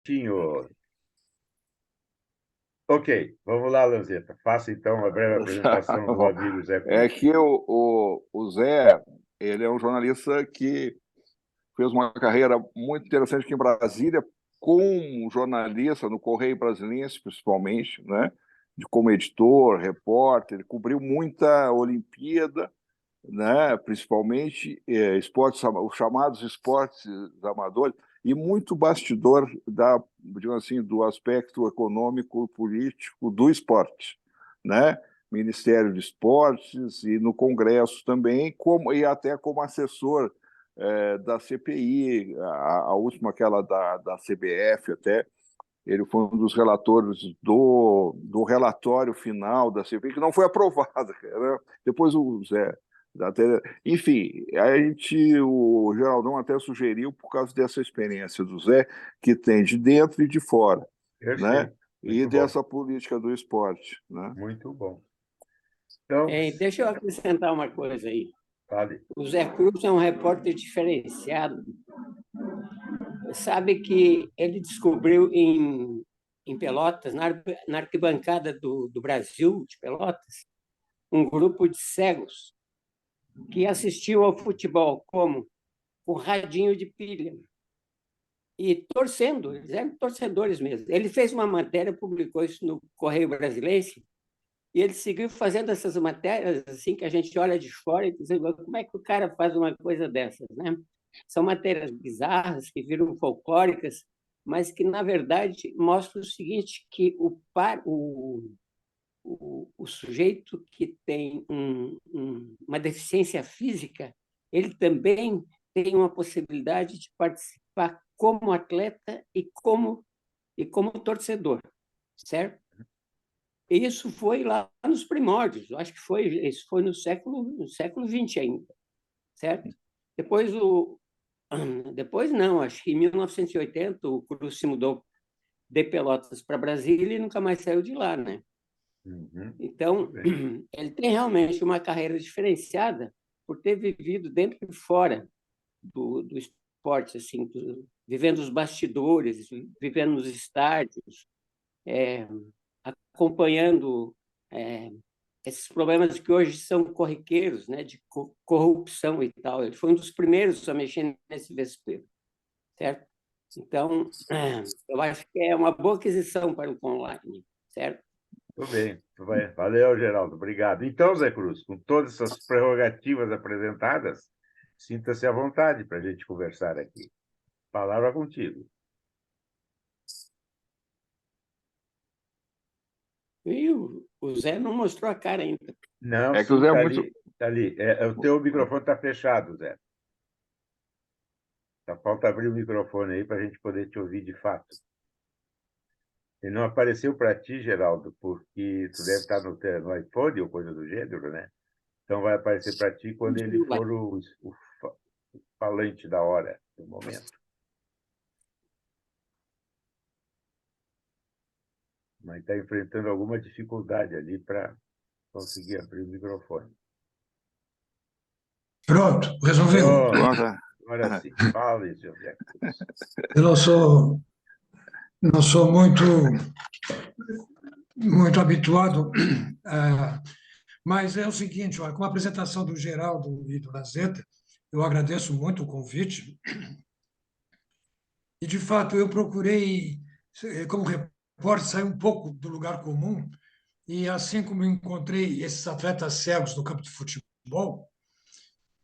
certinho. Ok, vamos lá, Lanzetta. Faça, então, uma breve apresentação do amigo Zé Cruz. É que o Zé, ele é um jornalista que fez uma carreira muito interessante aqui em Brasília, como jornalista no Correio Brasiliense, principalmente, né? Como editor, repórter, ele cobriu muita Olimpíada, né? Principalmente esportes, os chamados esportes amadores, e muito bastidor digamos assim, do aspecto econômico político do esporte, né? Ministério de Esportes e no Congresso também, e até como assessor da CPI, a última, aquela da CBF até. Ele foi um dos relatores do relatório final da CPI, que não foi aprovado, né? Depois o Zé. Até, enfim, o Geraldão até sugeriu, por causa dessa experiência do Zé, que tem de dentro e de fora, né? E dessa política do esporte, né? Muito bom. Então, deixa eu acrescentar uma coisa aí. Vale. O Zé Cruz é um repórter diferenciado. Sabe que ele descobriu em Pelotas, na arquibancada do Brasil, de Pelotas, um grupo de cegos que assistiu ao futebol como? Com radinho de pilha. E torcendo, eles eram torcedores mesmo. Ele fez uma matéria, publicou isso no Correio Brasiliense, e ele seguiu fazendo essas matérias assim que a gente olha de fora e diz, como é que o cara faz uma coisa dessas, né? São matérias bizarras que viram folclóricas, mas que, na verdade, mostram o seguinte, que o sujeito que tem uma deficiência física, ele também tem uma possibilidade de participar como atleta e como torcedor, certo? E isso foi lá nos primórdios, eu acho que isso foi no século XX ainda, certo? Depois não, acho que em 1980 o Cruz se mudou de Pelotas para Brasília e nunca mais saiu de lá, né? Uhum. Então, ele tem realmente uma carreira diferenciada por ter vivido dentro e fora do esporte, assim, vivendo os bastidores, vivendo nos estádios, acompanhando esses problemas que hoje são corriqueiros, né, de corrupção e tal. Ele foi um dos primeiros a mexer nesse vespeiro, certo? Então, eu acho que é uma boa aquisição para o online, certo? Tudo bem. Valeu, Geraldo. Obrigado. Então, Zé Cruz, com todas essas prerrogativas apresentadas, sinta-se à vontade para a gente conversar aqui. Palavra contigo. E o Zé não mostrou a cara ainda. Não, que o Zé é muito... Tá ali. O teu microfone está fechado, Zé. Só falta abrir o microfone aí para a gente poder te ouvir de fato. Ele não apareceu para ti, Geraldo, porque tu deve estar no iPhone ou coisa do gênero, né? Então vai aparecer para ti quando ele for o falante da hora, do momento. Mas está enfrentando alguma dificuldade ali para conseguir abrir o microfone. Pronto, resolveu. Agora sim, fala, seu Zé. Eu não sou muito habituado, mas é o seguinte, olha, com a apresentação do Geraldo e do Lanzetta, eu agradeço muito o convite. E, de fato, eu procurei, como repórter, sair um pouco do lugar comum. E, assim como eu encontrei esses atletas cegos no campo de futebol,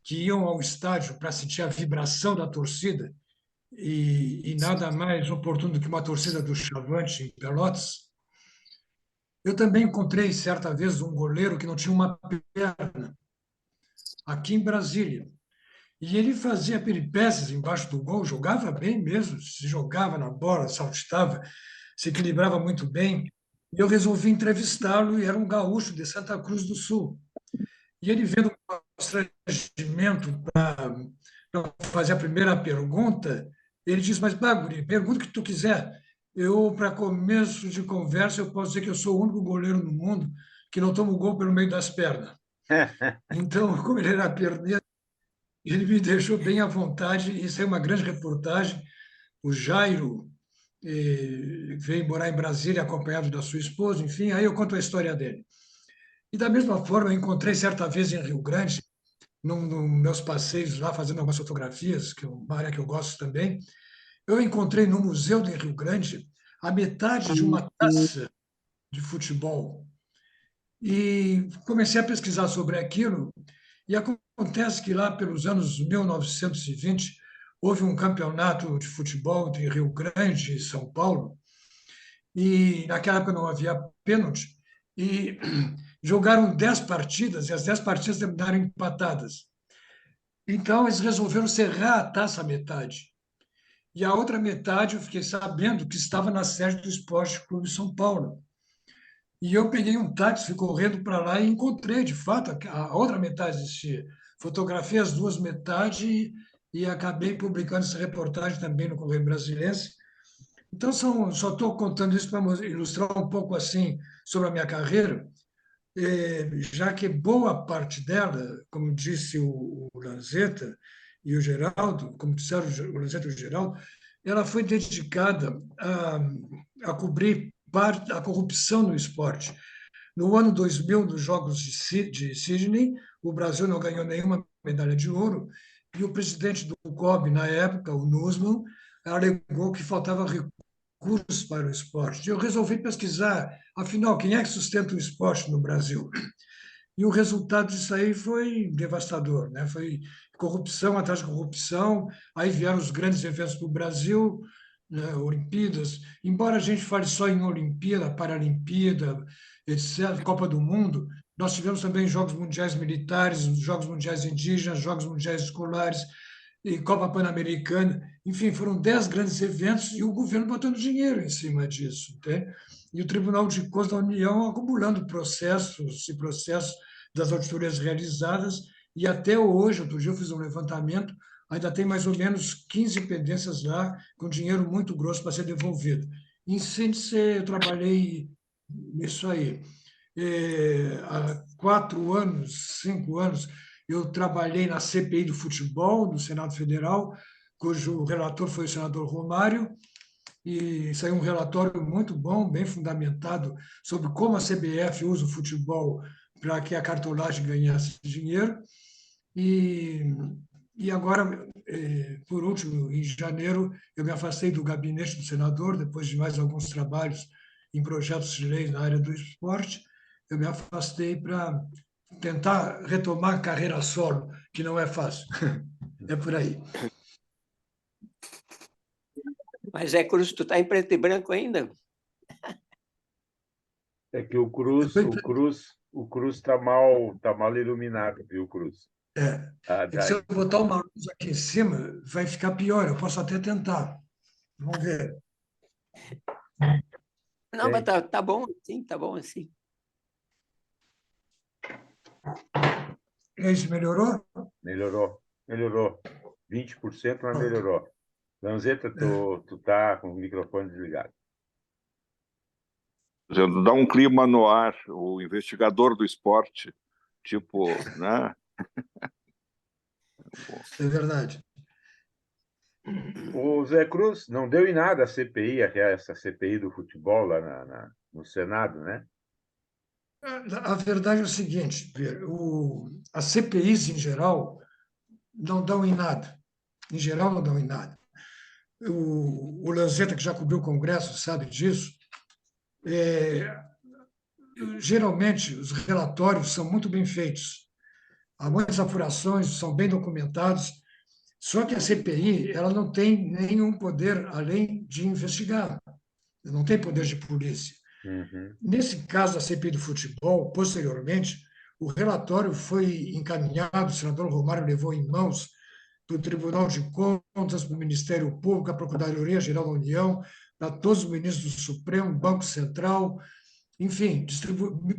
que iam ao estádio para sentir a vibração da torcida, e nada mais oportuno do que uma torcida do Chavante, em Pelotas, eu também encontrei, certa vez, um goleiro que não tinha uma perna, aqui em Brasília. E ele fazia peripécias embaixo do gol, jogava bem mesmo, se jogava na bola, saltitava, se equilibrava muito bem. E eu resolvi entrevistá-lo, e era um gaúcho de Santa Cruz do Sul. E ele, vendo o constrangimento para fazer a primeira pergunta, ele disse, mas, Baguri, pergunta o que tu quiser. Eu, para começo de conversa, eu posso dizer que eu sou o único goleiro no mundo que não toma o gol pelo meio das pernas. Então, como ele era perneiro, ele me deixou bem à vontade, e saiu uma grande reportagem. O Jairo, veio morar em Brasília acompanhado da sua esposa, enfim, aí eu conto a história dele. E da mesma forma, eu encontrei certa vez em Rio Grande, nos meus passeios lá, fazendo algumas fotografias, que é uma área que eu gosto também, eu encontrei no Museu de Rio Grande a metade de uma taça de futebol. E comecei a pesquisar sobre aquilo, e acontece que lá pelos anos 1920 houve um campeonato de futebol entre Rio Grande e São Paulo, e naquela época não havia pênalti, e jogaram 10 partidas, e as 10 partidas terminaram empatadas. Então, eles resolveram serrar a taça à metade. E a outra metade, eu fiquei sabendo que estava na sede do Esporte Clube São Paulo. E eu peguei um táxi, fui correndo para lá e encontrei, de fato, a outra metade existia. Fotografei as duas metades e acabei publicando essa reportagem também no Correio Brasiliense. Então, só estou contando isso para ilustrar um pouco assim sobre a minha carreira, já que boa parte dela, como disse o Lanzetta e o Geraldo, como disseram o Lanzetta e o Geraldo, ela foi dedicada a cobrir a corrupção no esporte. No ano 2000, nos Jogos de Sydney, o Brasil não ganhou nenhuma medalha de ouro e o presidente do COB, na época, o Nussmann, alegou que faltava recursos para o esporte. Eu resolvi pesquisar, afinal, quem é que sustenta o esporte no Brasil? E o resultado disso aí foi devastador, né? Foi corrupção atrás de corrupção, aí vieram os grandes eventos do Brasil, né? Olimpíadas, embora a gente fale só em Olimpíada, Paralimpíada, etc., Copa do Mundo, nós tivemos também Jogos Mundiais Militares, Jogos Mundiais Indígenas, Jogos Mundiais Escolares, e Copa Pan-Americana, enfim, foram 10 grandes eventos e o governo botando dinheiro em cima disso, entende? E o Tribunal de Contas da União acumulando processos e processos das auditorias realizadas, e até hoje, outro dia eu fiz um levantamento, ainda tem mais ou menos 15 pendências lá, com dinheiro muito grosso para ser devolvido. Em síntese, eu trabalhei nisso aí. Há 4 anos, 5 anos, eu trabalhei na CPI do futebol, no Senado Federal, cujo relator foi o senador Romário, e saiu um relatório muito bom, bem fundamentado, sobre como a CBF usa o futebol para que a cartolagem ganhasse dinheiro. E, e agora, por último, em janeiro, eu me afastei do gabinete do senador, depois de mais alguns trabalhos em projetos de lei na área do esporte, eu me afastei para tentar retomar a carreira solo, que não é fácil. É por aí. Mas, Zé Cruz, tu está em preto e branco ainda? É que o Cruz tá mal iluminado, viu, Cruz? É que se eu botar uma luz aqui em cima, vai ficar pior. Eu posso até tentar. Vamos ver. Não, mas tá bom assim, tá bom assim. E aí, melhorou? Melhorou. 20%, mas melhorou. Lanzetta, tu tá com o microfone desligado. Dizendo, dá um clima no ar, o investigador do esporte, tipo, né? É verdade. O Zé Cruz não deu em nada a CPI, essa CPI do futebol lá no Senado, né? A verdade é o seguinte, as CPIs, em geral, não dão em nada. Em geral, não dão em nada. O Lanzetta, que já cobriu o Congresso, sabe disso. Geralmente, os relatórios são muito bem feitos. Há muitas apurações, são bem documentados. Só que a CPI ela não tem nenhum poder além de investigar. Não tem poder de polícia. Uhum. Nesse caso da CPI do futebol, posteriormente, o relatório foi encaminhado, o senador Romário levou em mãos para o Tribunal de Contas, para o Ministério Público, a Procuradoria-Geral da União, para todos os ministros do Supremo, Banco Central, enfim,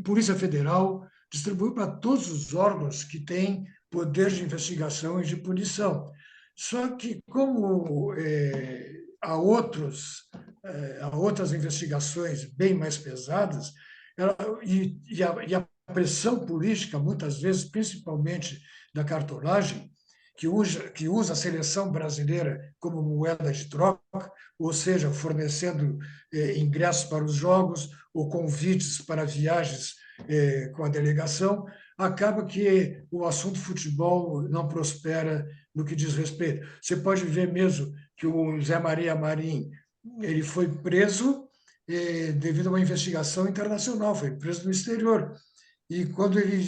Polícia Federal, distribuiu para todos os órgãos que têm poder de investigação e de punição. Só que, como há outras investigações bem mais pesadas, e a pressão política, muitas vezes, principalmente da cartolagem, que usa a seleção brasileira como moeda de troca, ou seja, fornecendo ingressos para os jogos ou convites para viagens com a delegação, acaba que o assunto futebol não prospera no que diz respeito. Você pode ver mesmo que o Zé Maria Marim ele foi preso devido a uma investigação internacional, foi preso no exterior. E quando ele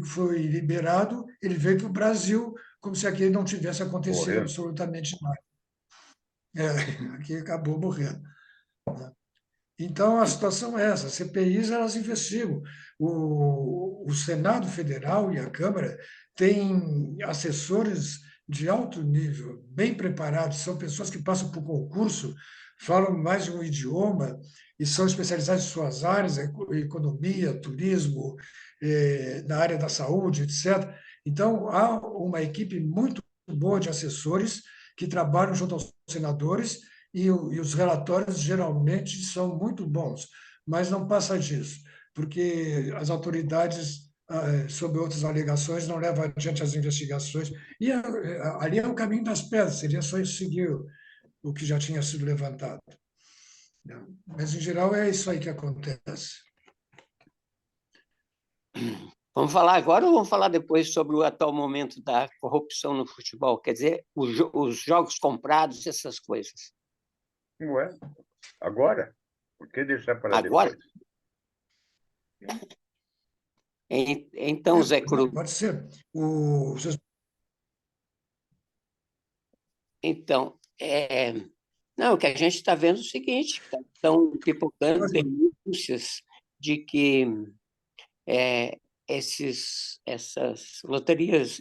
foi liberado, ele veio para o Brasil como se aqui não tivesse acontecido Morrendo. absolutamente nada. Aqui acabou morrendo. Então, a situação é essa: as CPIs elas investigam. O Senado Federal e a Câmara têm assessores de alto nível, bem preparados, são pessoas que passam por concurso, falam mais de um idioma e são especializados em suas áreas, economia, turismo, na área da saúde, etc. Então, há uma equipe muito boa de assessores que trabalham junto aos senadores e os relatórios geralmente são muito bons, mas não passa disso, porque as autoridades, sob outras alegações, não levam adiante as investigações. E ali é o caminho das pedras, seria só seguir o que já tinha sido levantado. Mas, em geral, é isso aí que acontece. Vamos falar agora ou vamos falar depois sobre o atual momento da corrupção no futebol? Quer dizer, os jogos comprados, essas coisas. Não é? Agora? Por que deixar para Agora? depois? Então, Zé Cruz. Pode ser. Então, não, o que a gente está vendo é o seguinte: estão pipocando denúncias de que essas loterias,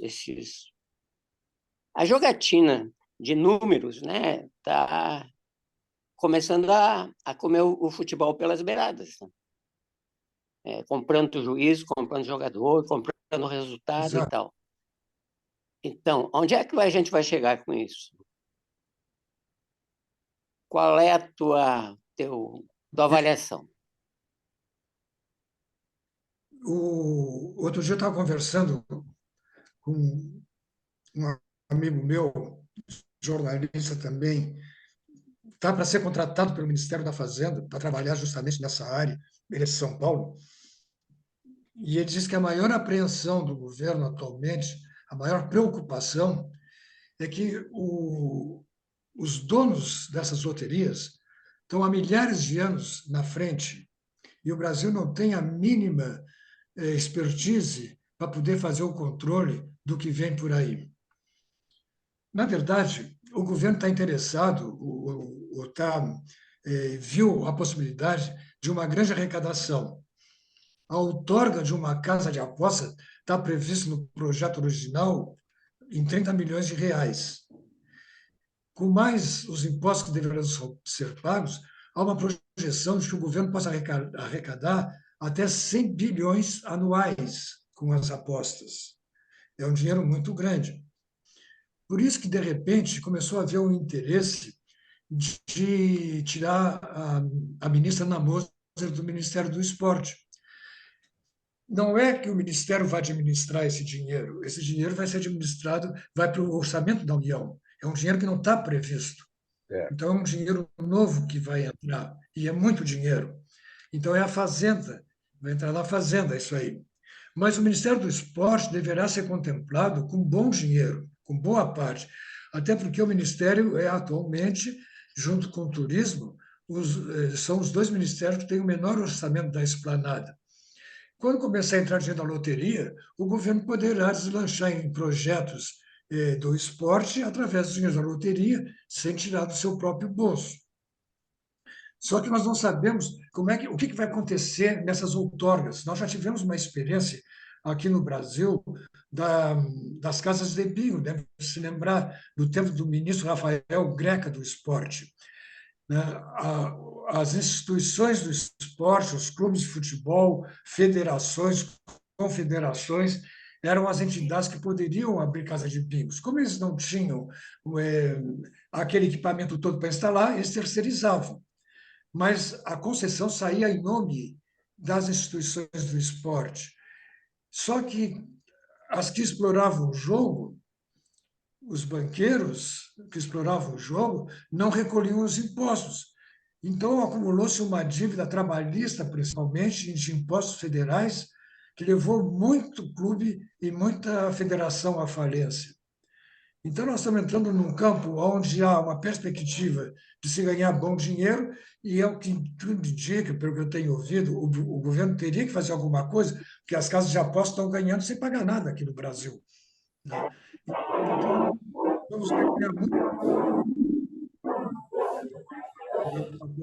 a jogatina de números, né, está começando a comer o futebol pelas beiradas, né? Comprando juiz, comprando jogador, comprando resultado e tal. Então, onde é que a gente vai chegar com isso? Qual é a tua avaliação? Outro dia eu estava conversando com um amigo meu, jornalista também, está para ser contratado pelo Ministério da Fazenda para trabalhar justamente nessa área, ele é de São Paulo, e ele diz que a maior apreensão do governo atualmente, a maior preocupação, é que os donos dessas loterias estão há milhares de anos na frente e o Brasil não tem a mínima expertise para poder fazer o controle do que vem por aí. Na verdade, o governo está interessado, viu a possibilidade de uma grande arrecadação. A outorga de uma casa de aposta está prevista no projeto original em 30 milhões de reais. Com mais os impostos que deverão ser pagos, há uma projeção de que o governo possa arrecadar até 100 bilhões anuais com as apostas. É um dinheiro muito grande. Por isso que, de repente, começou a haver um interesse de tirar a ministra Ana Moser do Ministério do Esporte. Não é que o Ministério vai administrar esse dinheiro vai ser administrado, vai para o orçamento da União. É um dinheiro que não está previsto. Então, é um dinheiro novo que vai entrar, e é muito dinheiro. Então, é a Fazenda, vai entrar na Fazenda isso aí. Mas o Ministério do Esporte deverá ser contemplado com bom dinheiro, com boa parte, até porque o Ministério é atualmente, junto com o Turismo, são os dois ministérios que têm o menor orçamento da esplanada. Quando começar a entrar dinheiro na loteria, o governo poderá deslanchar em projetos do esporte através do dinheiro da loteria, sem tirar do seu próprio bolso. Só que nós não sabemos o que vai acontecer nessas outorgas. Nós já tivemos uma experiência aqui no Brasil das casas de bingo, deve se lembrar do tempo do ministro Rafael Greca do esporte. As instituições do esporte, os clubes de futebol, federações, confederações, eram as entidades que poderiam abrir casa de bingos. Como eles não tinham aquele equipamento todo para instalar, eles terceirizavam. Mas a concessão saía em nome das instituições do esporte. Só que as que exploravam o jogo os banqueiros que exploravam o jogo não recolhiam os impostos. Então, acumulou-se uma dívida trabalhista, principalmente, de impostos federais, que levou muito clube e muita federação à falência. Então, nós estamos entrando num campo onde há uma perspectiva de se ganhar bom dinheiro, e é o que tudo indica, pelo que eu tenho ouvido, o governo teria que fazer alguma coisa, porque as casas de apostas estão ganhando sem pagar nada aqui no Brasil, né? Então, vamos ganhar muito. Alguma coisa aqui.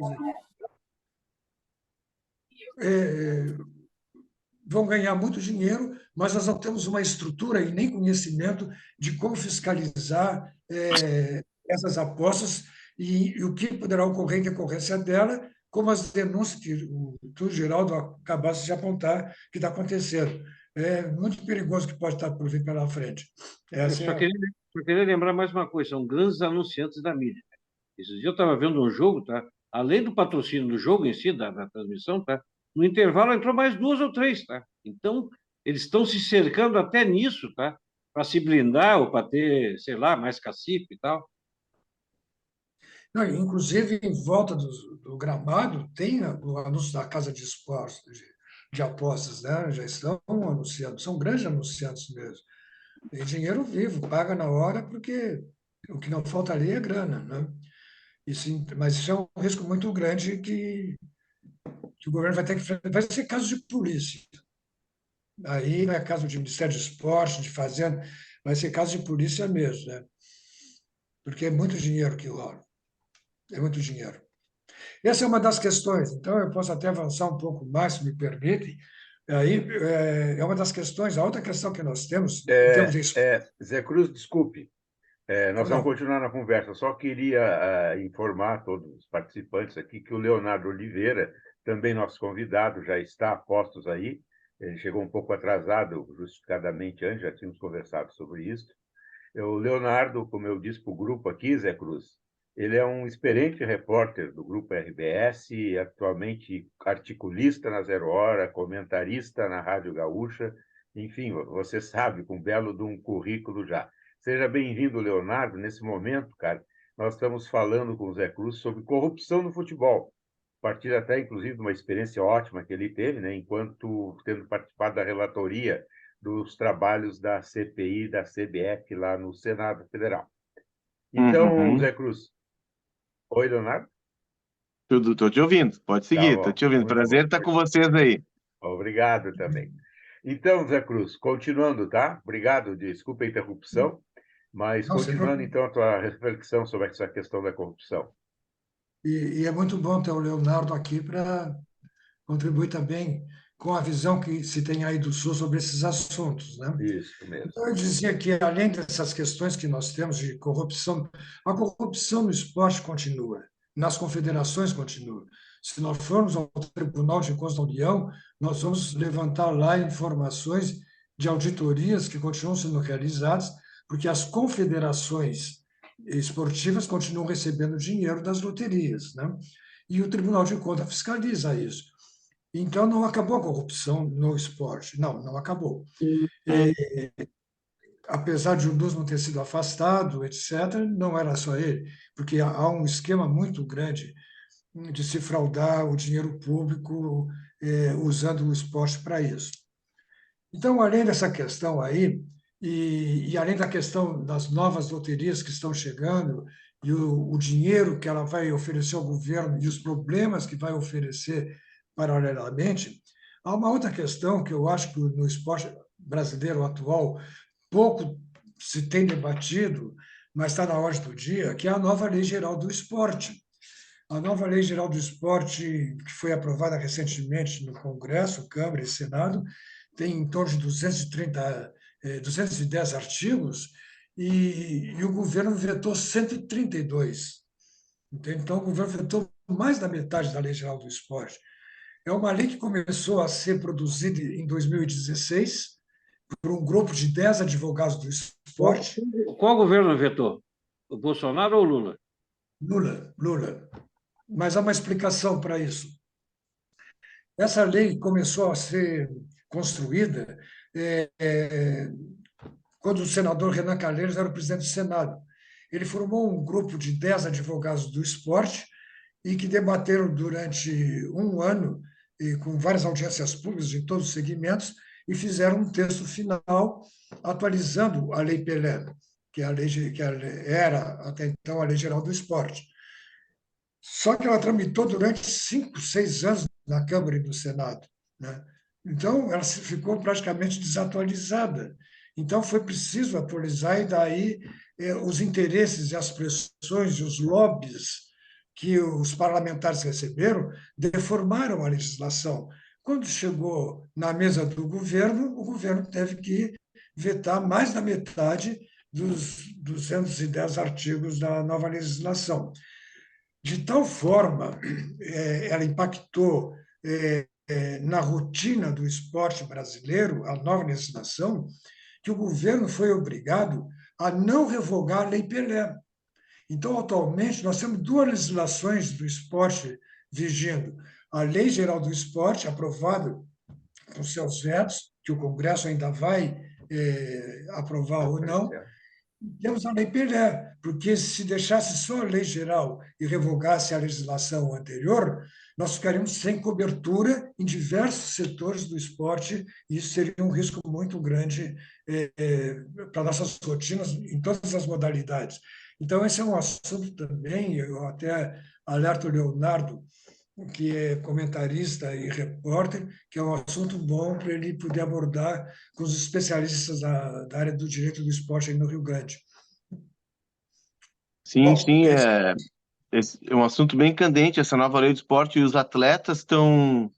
Vão ganhar muito dinheiro, mas nós não temos uma estrutura e nem conhecimento de como fiscalizar essas apostas e o que poderá ocorrer em decorrência dela, como as denúncias que o Geraldo acabasse de apontar que está acontecendo. É muito perigoso que pode estar por vir pela frente. Eu Essa só é a... queria lembrar mais uma coisa, são grandes anunciantes da mídia. Esses dias eu estava vendo um jogo, tá? Além do patrocínio do jogo em si, da transmissão, tá? No intervalo entrou mais duas ou três, tá? Então, eles estão se cercando até nisso, tá? Para se blindar ou para ter, sei lá, mais cacife e tal. Não, inclusive, em volta do gramado, tem o anúncio da Casa de Esportes, de apostas, né? Já estão anunciando, são grandes anunciantes mesmo. E dinheiro vivo, paga na hora, porque o que não falta ali é grana, né? Mas isso é um risco muito grande que o governo vai ter que enfrentar. Vai ser caso de polícia. Aí não é caso de Ministério de Esporte, de Fazenda, vai ser caso de polícia mesmo, né? Porque é muito dinheiro que rola. É muito dinheiro. Essa é uma das questões. Então, eu posso até avançar um pouco mais, se me permitem. Aí é uma das questões. A outra questão que nós temos, em termos de... Zé Cruz, desculpe, nós vamos Não, continuar na conversa. Só queria informar todos os participantes aqui que o Leonardo Oliveira, também nosso convidado, já está a postos aí. Ele chegou um pouco atrasado, justificadamente, antes, já tínhamos conversado sobre isso. O Leonardo, como eu disse para o grupo aqui, Zé Cruz, ele é um experiente repórter do Grupo RBS, atualmente articulista na Zero Hora, comentarista na Rádio Gaúcha. Enfim, você sabe, com um belo de um currículo já. Seja bem-vindo, Leonardo. Nesse momento, cara, nós estamos falando com o Zé Cruz sobre corrupção no futebol, a partir até, inclusive, de uma experiência ótima que ele teve, né, enquanto tendo participado da relatoria dos trabalhos da CPI, da CBF, lá no Senado Federal. Então, Zé Cruz. Oi, Leonardo? Tudo, estou te ouvindo, pode seguir, estou te ouvindo. Muito Prazer bom. estar com vocês aí. Obrigado também. Então, Zé Cruz, continuando, tá? Obrigado, desculpa a interrupção, mas não, continuando, então, a tua reflexão sobre essa questão da corrupção. e é muito bom ter o Leonardo aqui para contribuir também com a visão que se tem aí do Sul sobre esses assuntos, né? Isso mesmo. Então, eu dizia que, além dessas questões que nós temos de corrupção, a corrupção no esporte continua, nas confederações continua. Se nós formos ao Tribunal de Contas da União, nós vamos levantar lá informações de auditorias que continuam sendo realizadas, porque as confederações esportivas continuam recebendo dinheiro das loterias, né? E o Tribunal de Contas fiscaliza isso. Então, não acabou a corrupção no esporte. Não, não acabou. Apesar de o Nussmann ter sido afastado, etc., não era só ele, porque há um esquema muito grande de se fraudar o dinheiro público usando o esporte para isso. Então, além dessa questão aí, e além da questão das novas loterias que estão chegando, e o dinheiro que ela vai oferecer ao governo e os problemas que vai oferecer paralelamente, há uma outra questão que eu acho que no esporte brasileiro atual pouco se tem debatido, mas está na ordem do dia, que é a nova Lei Geral do Esporte. A nova Lei Geral do Esporte, que foi aprovada recentemente no Congresso, Câmara e Senado, tem em torno de 210 artigos, e o governo vetou 132. Então, o governo vetou mais da metade da Lei Geral do Esporte. É uma lei que começou a ser produzida em 2016 por um grupo de 10 advogados do esporte. Qual governo vetou? O Bolsonaro ou o Lula? Lula. Mas há uma explicação para isso. Essa lei começou a ser construída quando o senador Renan Calheiros era o presidente do Senado. Ele formou um grupo de 10 advogados do esporte e que debateram durante um ano, e com várias audiências públicas em todos os segmentos, e fizeram um texto final atualizando a Lei Pelé, que era até então a Lei Geral do Esporte. Só que ela tramitou durante 5, 6 anos na Câmara e no Senado, né? Então, ela ficou praticamente desatualizada. Então, foi preciso atualizar, e daí os interesses e as pressões e os lobbies que os parlamentares receberam deformaram a legislação. Quando chegou na mesa do governo, o governo teve que vetar mais da metade dos 210 artigos da nova legislação. De tal forma, ela impactou na rotina do esporte brasileiro, a nova legislação, que o governo foi obrigado a não revogar a Lei Pelé. Então, atualmente, nós temos duas legislações do esporte vigindo. A Lei Geral do Esporte, aprovada com seus vetos, que o Congresso ainda vai aprovar ou não, temos a Lei Pelé, porque se deixasse só a lei geral e revogasse a legislação anterior, nós ficaríamos sem cobertura em diversos setores do esporte, e isso seria um risco muito grande para nossas rotinas em todas as modalidades. Então, esse é um assunto também, eu até alerto o Leonardo, que é comentarista e repórter, que é um assunto bom para ele poder abordar com os especialistas da área do direito do esporte aí no Rio Grande. Sim, Bom, sim, é um assunto bem candente, essa nova lei do esporte, e os atletas estão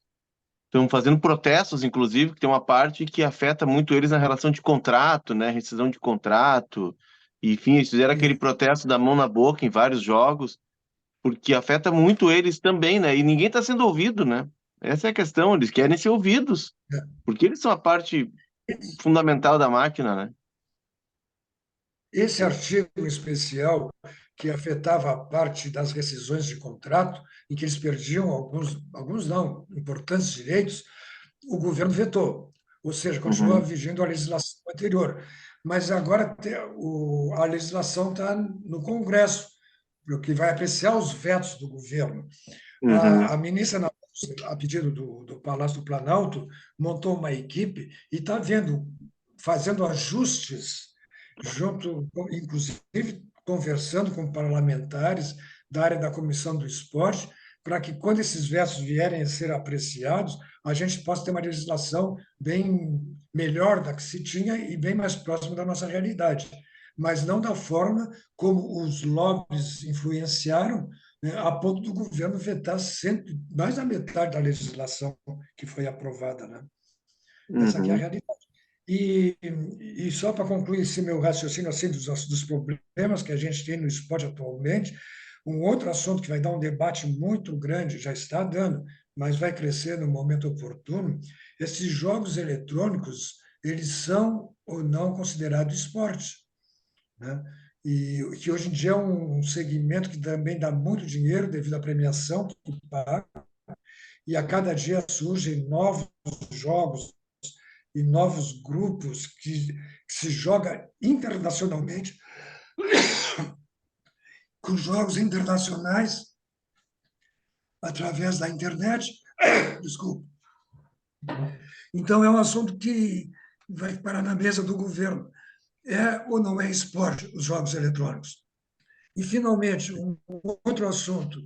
fazendo protestos, inclusive, que tem uma parte que afeta muito eles na relação de contrato, né, rescisão de contrato, enfim, eles fizeram aquele protesto da mão na boca em vários jogos, porque afeta muito eles também, né, e ninguém está sendo ouvido, né, essa é a questão, eles querem ser ouvidos, porque eles são a parte fundamental da máquina, né. Esse artigo especial, que afetava a parte das rescisões de contrato, em que eles perdiam alguns não, importantes direitos, o governo vetou, ou seja, continua vigindo a legislação anterior. Mas agora a legislação está no Congresso, o que vai apreciar os vetos do governo. A ministra, a pedido do Palácio do Planalto, montou uma equipe e está fazendo ajustes junto, inclusive conversando com parlamentares da área da Comissão do Esporte, para que, quando esses vetos vierem a ser apreciados, a gente possa ter uma legislação bem melhor da que se tinha e bem mais próxima da nossa realidade, mas não da forma como os lobbies influenciaram, né, a ponto do governo vetar mais da metade da legislação que foi aprovada, né? Essa aqui é a realidade. E só para concluir esse meu raciocínio assim, dos problemas que a gente tem no esporte atualmente, um outro assunto que vai dar um debate muito grande, já está dando, mas vai crescer no momento oportuno, esses jogos eletrônicos, eles são ou não considerados esporte, né? E que hoje em dia é um segmento que também dá muito dinheiro devido à premiação que paga, e a cada dia surgem novos jogos e novos grupos que se joga internacionalmente, com jogos internacionais através da internet. Desculpa. Então, é um assunto que vai parar na mesa do governo. É ou não é esporte os jogos eletrônicos? E, finalmente, um outro assunto,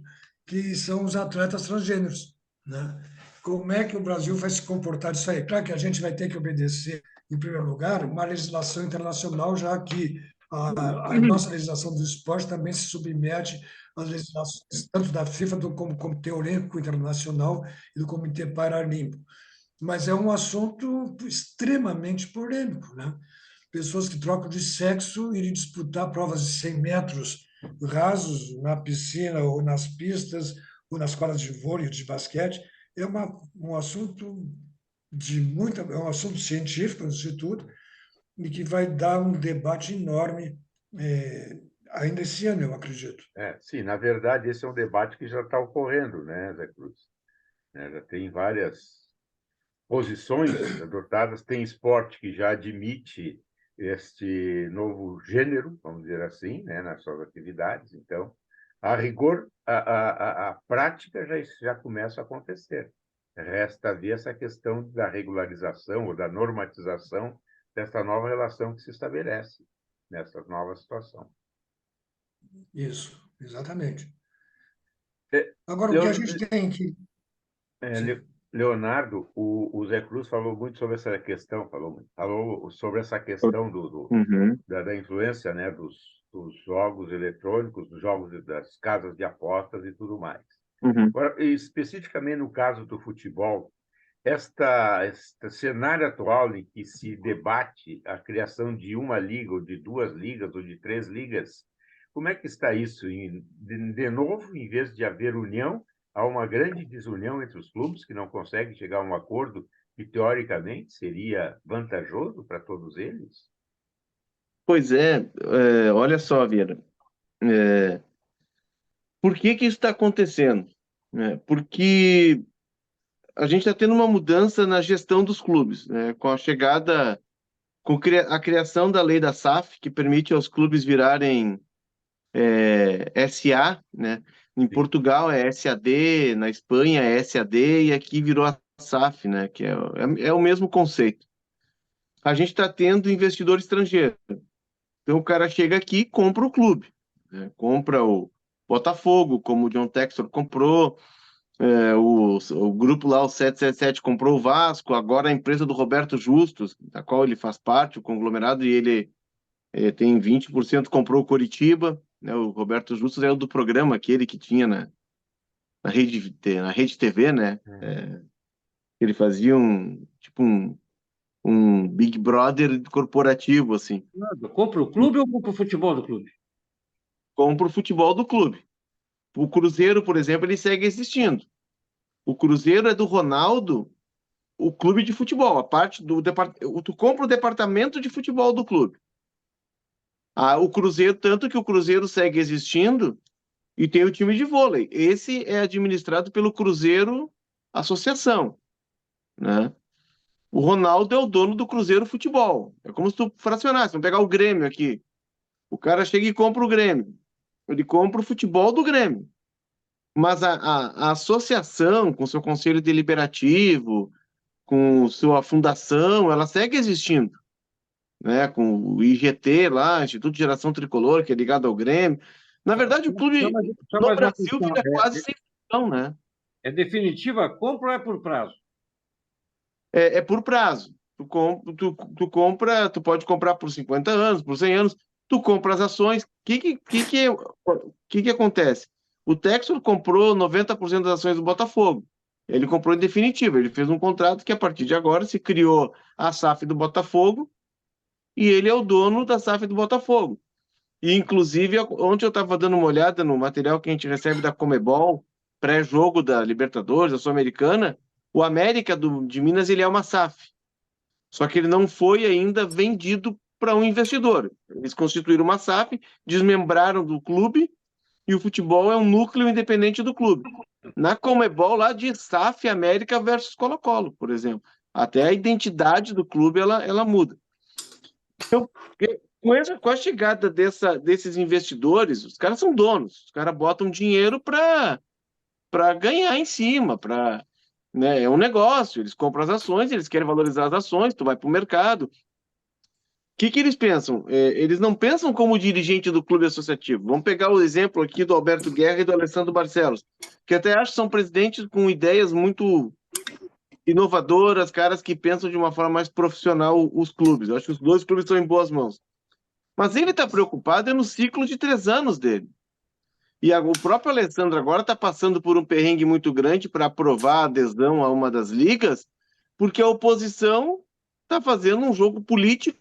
que são os atletas transgêneros, né? Como é que o Brasil vai se comportar disso aí? Claro que a gente vai ter que obedecer, em primeiro lugar, uma legislação internacional, já que a nossa legislação do esporte também se submete às legislações tanto da FIFA como do Comitê Olímpico Internacional e do Comitê Paralímpico. Mas é um assunto extremamente polêmico, né? Pessoas que trocam de sexo irem disputar provas de 100 metros rasos na piscina ou nas pistas ou nas quadras de vôlei, de basquete, é um assunto é um assunto científico, antes de tudo, e que vai dar um debate enorme ainda esse ano, eu acredito. Sim, na verdade, esse é um debate que já está ocorrendo, né, Zé Cruz? Já tem várias posições adotadas. Tem esporte que já admite este novo gênero, vamos dizer assim, né, nas suas atividades. Então, a rigor, a prática já começa a acontecer. Resta ver essa questão da regularização ou da normatização dessa nova relação que se estabelece nessa nova situação. Isso, exatamente. É, Agora, o que a gente tem que... Leonardo, o Zé Cruz falou muito sobre essa questão, falou sobre essa questão Uhum. da influência, né, dos jogos eletrônicos, dos jogos das casas de apostas e tudo mais. Uhum. Agora, especificamente no caso do futebol, este cenário atual em que se debate a criação de uma liga, ou de duas ligas, ou de três ligas, como é que está isso? De novo, em vez de haver união, há uma grande desunião entre os clubes que não conseguem chegar a um acordo que, teoricamente, seria vantajoso para todos eles? Pois é, olha só, Vieira, por que que isso está acontecendo? Porque a gente está tendo uma mudança na gestão dos clubes, né? Com a chegada, a criação da lei da SAF, que permite aos clubes virarem SA, né? Em Portugal é SAD, na Espanha é SAD e aqui virou a SAF, né? Que é o mesmo conceito. A gente está tendo investidor estrangeiro. Então o cara chega aqui e compra o clube, né? Compra o Botafogo, como o John Textor comprou, o grupo lá, o 777, comprou o Vasco, agora a empresa do Roberto Justus, da qual ele faz parte, o conglomerado, e ele tem 20%, comprou o Coritiba, né? O Roberto Justus é o do programa, aquele que tinha na Rede TV, né? Ele fazia um Big Brother corporativo, assim. Compra o clube ou compra o futebol do clube? Compra o futebol do clube. O Cruzeiro, por exemplo, ele segue existindo. O Cruzeiro é do Ronaldo, o clube de futebol, a parte do departamento. Tu compra o departamento de futebol do clube. O Cruzeiro, tanto que o Cruzeiro segue existindo e tem o time de vôlei. Esse é administrado pelo Cruzeiro Associação, né? O Ronaldo é o dono do Cruzeiro Futebol. É como se tu fracionasse, vamos pegar o Grêmio aqui. O cara chega e compra o Grêmio. Ele compra o futebol do Grêmio. Mas a associação, com seu conselho deliberativo, com sua fundação, ela segue existindo, né? Com o IGT lá, Instituto de Geração Tricolor, que é ligado ao Grêmio. Na verdade, o clube Só no mais uma Brasil questão. fica quase sem função, né? É definitiva a compra ou é por prazo? É por prazo. Tu compra, tu pode comprar por 50 anos, por 100 anos, tu compra as ações. O que acontece? O Textor comprou 90% das ações do Botafogo. Ele comprou em definitivo. Ele fez um contrato que, a partir de agora, se criou a SAF do Botafogo e ele é o dono da SAF do Botafogo. E, inclusive, ontem eu estava dando uma olhada no material que a gente recebe da Comebol, pré-jogo da Libertadores, da Sul-Americana. O América de Minas, ele é uma SAF. Só que ele não foi ainda vendido para um investidor. Eles constituíram uma SAF, desmembraram do clube e o futebol é um núcleo independente do clube. Na Comebol, lá de SAF América versus Colo-Colo, por exemplo. Até a identidade do clube ela muda. Então, com a chegada desses investidores, os caras são donos, os caras botam dinheiro para ganhar em cima, né, é um negócio, eles compram as ações, eles querem valorizar as ações, tu vai para o mercado. O que eles pensam? Eles não pensam como dirigente do clube associativo. Vamos pegar o exemplo aqui do Alberto Guerra e do Alessandro Barcelos, que até acho que são presidentes com ideias muito inovadoras, caras que pensam de uma forma mais profissional os clubes. Eu acho que os dois clubes estão em boas mãos. Mas ele está preocupado no ciclo de 3 anos dele. E o próprio Alessandro agora está passando por um perrengue muito grande para aprovar a adesão a uma das ligas, porque a oposição está fazendo um jogo político,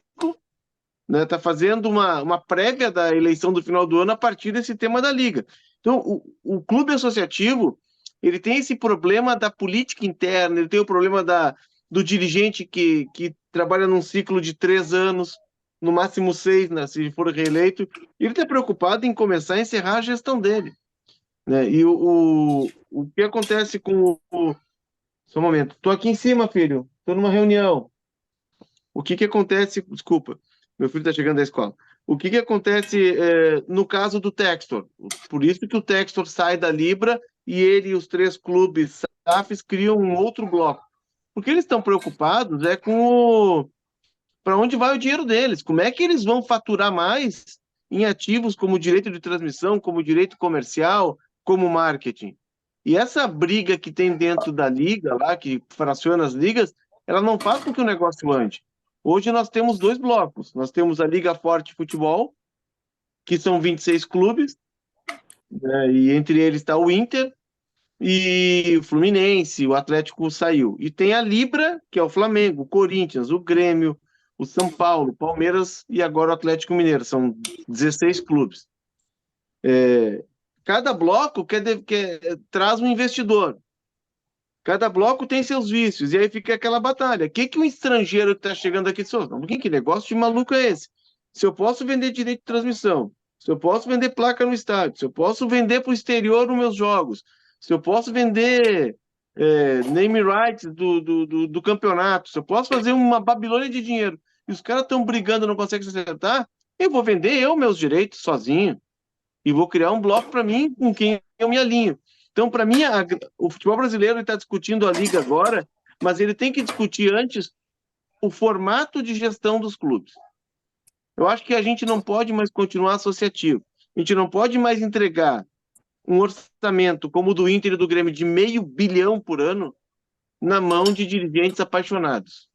né? Está fazendo uma prévia da eleição do final do ano a partir desse tema da liga. Então, o clube associativo ele tem esse problema da política interna, ele tem o problema do dirigente que trabalha num ciclo de 3 anos, no máximo 6, né, se for reeleito, ele está preocupado em começar a encerrar a gestão dele, né? E o que acontece com Só um momento. Estou aqui em cima, filho. Estou numa reunião. O que acontece? Desculpa. Meu filho está chegando da escola. O que acontece no caso do Textor? Por isso que o Textor sai da Libra e ele e os 3 clubes SAFs criam um outro bloco. Porque eles estão preocupados com para onde vai o dinheiro deles. Como é que eles vão faturar mais em ativos como direito de transmissão, como direito comercial, como marketing? E essa briga que tem dentro da liga, lá, que fraciona as ligas, ela não faz com que o negócio ande. Hoje nós temos 2 blocos. Nós temos a Liga Forte Futebol, que são 26 clubes, né, e entre eles está o Inter e o Fluminense, o Atlético saiu. E tem a Libra, que é o Flamengo, o Corinthians, o Grêmio, o São Paulo, o Palmeiras e agora o Atlético Mineiro. São 16 clubes. Cada bloco traz um investidor. Cada bloco tem seus vícios, e aí fica aquela batalha. O que o estrangeiro que está chegando aqui diz? Que negócio de maluco é esse? Se eu posso vender direito de transmissão, se eu posso vender placa no estádio, se eu posso vender para o exterior os meus jogos, se eu posso vender name rights do campeonato, se eu posso fazer uma Babilônia de dinheiro, e os caras estão brigando, não conseguem se acertar, eu vou vender meus direitos sozinho, e vou criar um bloco para mim com quem eu me alinho. Então, para mim, o futebol brasileiro está discutindo a liga agora, mas ele tem que discutir antes o formato de gestão dos clubes. Eu acho que a gente não pode mais continuar associativo. A gente não pode mais entregar um orçamento como o do Inter e do Grêmio de $500 milhão por ano na mão de dirigentes apaixonados.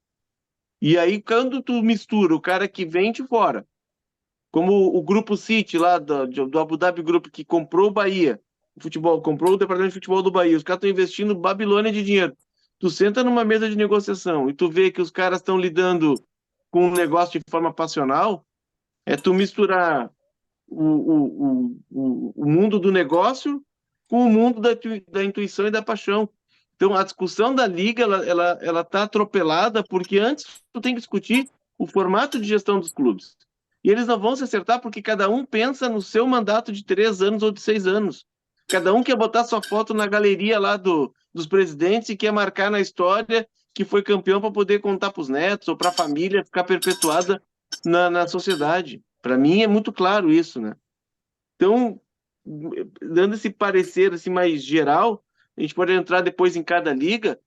E aí, quando tu mistura o cara que vem de fora, como o Grupo City lá do Abu Dhabi Group, que comprou o Bahia, comprou o departamento de futebol do Bahia, os caras estão investindo Babilônia de dinheiro. Tu senta numa mesa de negociação e tu vê que os caras estão lidando com um negócio de forma passional, tu misturar o mundo do negócio com o mundo da intuição e da paixão. Então, a discussão da liga, ela tá atropelada, porque antes tu tem que discutir o formato de gestão dos clubes. E eles não vão se acertar porque cada um pensa no seu mandato de 3 anos ou de 6 anos. Cada um quer botar sua foto na galeria lá dos presidentes e quer marcar na história que foi campeão para poder contar para os netos ou para a família ficar perpetuada na sociedade. Para mim é muito claro isso, né? Então, dando esse parecer assim, mais geral, a gente pode entrar depois em cada liga,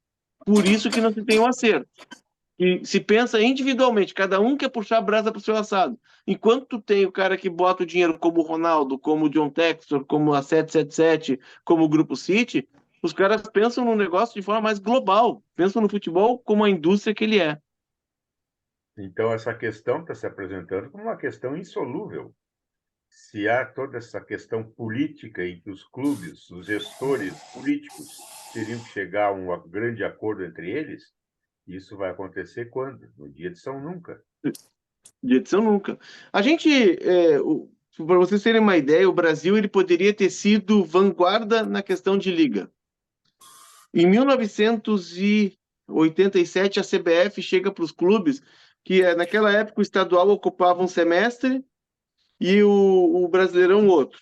por isso que não se tem um acerto. E se pensa individualmente, cada um quer puxar a brasa para o seu assado. Enquanto tu tem o cara que bota o dinheiro como o Ronaldo, como o John Textor, como a 777, como o Grupo City, os caras pensam no negócio de forma mais global, pensam no futebol como a indústria que ele é. Então, essa questão está se apresentando como uma questão insolúvel. Se há toda essa questão política em que os clubes, os gestores políticos, teriam que chegar a um grande acordo entre eles, isso vai acontecer quando? No dia de São Nunca. Dia de São Nunca. A gente, para vocês terem uma ideia, o Brasil ele poderia ter sido vanguarda na questão de liga. Em 1987, a CBF chega para os clubes que naquela época o estadual ocupava um semestre e o Brasileirão outro.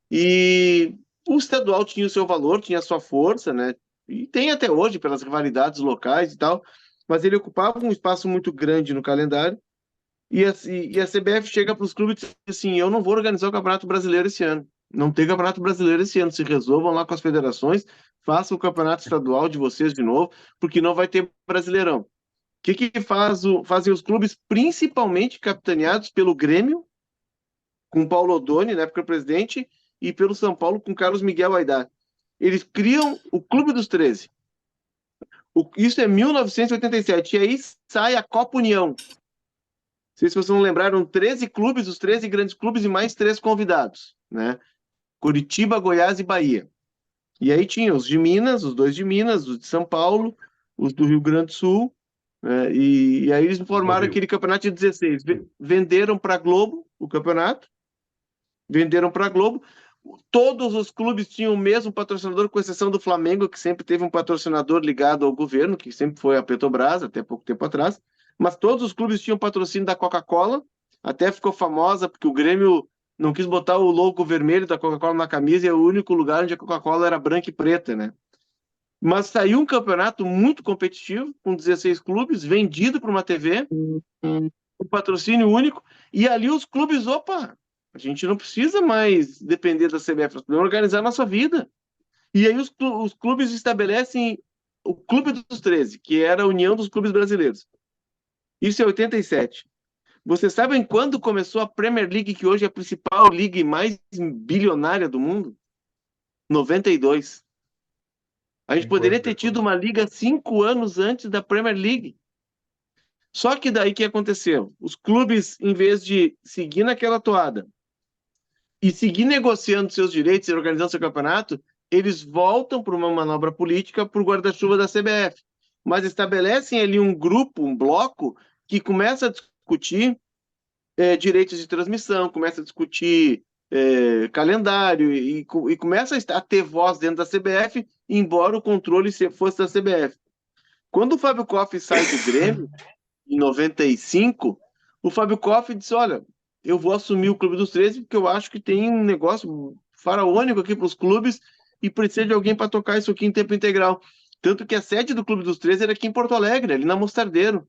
E o estadual tinha o seu valor, tinha a sua força, né? E tem até hoje, pelas rivalidades locais e tal, mas ele ocupava um espaço muito grande no calendário. E a CBF chega para os clubes e diz assim: eu não vou organizar o Campeonato Brasileiro esse ano. Não tem Campeonato Brasileiro esse ano. Se resolvam lá com as federações, façam o Campeonato Estadual de vocês de novo, porque não vai ter Brasileirão. O que fazem os clubes, principalmente capitaneados pelo Grêmio, com Paulo Odoni, na época presidente, e pelo São Paulo, com Carlos Miguel Aidar? Eles criam o Clube dos 13. Isso é 1987. E aí sai a Copa União. Não sei se vocês não lembraram, 13 clubes, os 13 grandes clubes e mais 3 convidados, né? Curitiba, Goiás e Bahia. E aí tinha os de Minas, os 2 de Minas, os de São Paulo, os do Rio Grande do Sul, né? E aí eles formaram aquele campeonato de 16. Venderam para a Globo o campeonato, venderam para a Globo. Todos os clubes tinham o mesmo patrocinador, com exceção do Flamengo, que sempre teve um patrocinador ligado ao governo, que sempre foi a Petrobras, até pouco tempo atrás. Mas todos os clubes tinham patrocínio da Coca-Cola, até ficou famosa, porque o Grêmio não quis botar o logo vermelho da Coca-Cola na camisa, e é o único lugar onde a Coca-Cola era branca e preta, né? Mas saiu um campeonato muito competitivo, com 16 clubes, vendido para uma TV, o patrocínio único, e ali os clubes, opa, a gente não precisa mais depender da CBF, nós podemos organizar a nossa vida. E aí os clubes estabelecem o Clube dos 13, que era a União dos Clubes Brasileiros. Isso é 87. Vocês sabem quando começou a Premier League, que hoje é a principal liga mais bilionária do mundo? 92. A gente poderia ter tido uma liga 5 anos antes da Premier League. Só que daí o que aconteceu? Os clubes, em vez de seguir naquela toada e seguir negociando seus direitos e organizando seu campeonato, eles voltam para uma manobra política por guarda-chuva da CBF. Mas estabelecem ali um grupo, um bloco, que começa a discutir direitos de transmissão, começa a discutir calendário e começa a ter voz dentro da CBF, embora o controle fosse da CBF. Quando o Fábio Koff sai do Grêmio, em 95, o Fábio Koff disse, olha, eu vou assumir o Clube dos 13 porque eu acho que tem um negócio faraônico aqui para os clubes e precisa de alguém para tocar isso aqui em tempo integral. Tanto que a sede do Clube dos 13 era aqui em Porto Alegre, ali na Mostardeiro.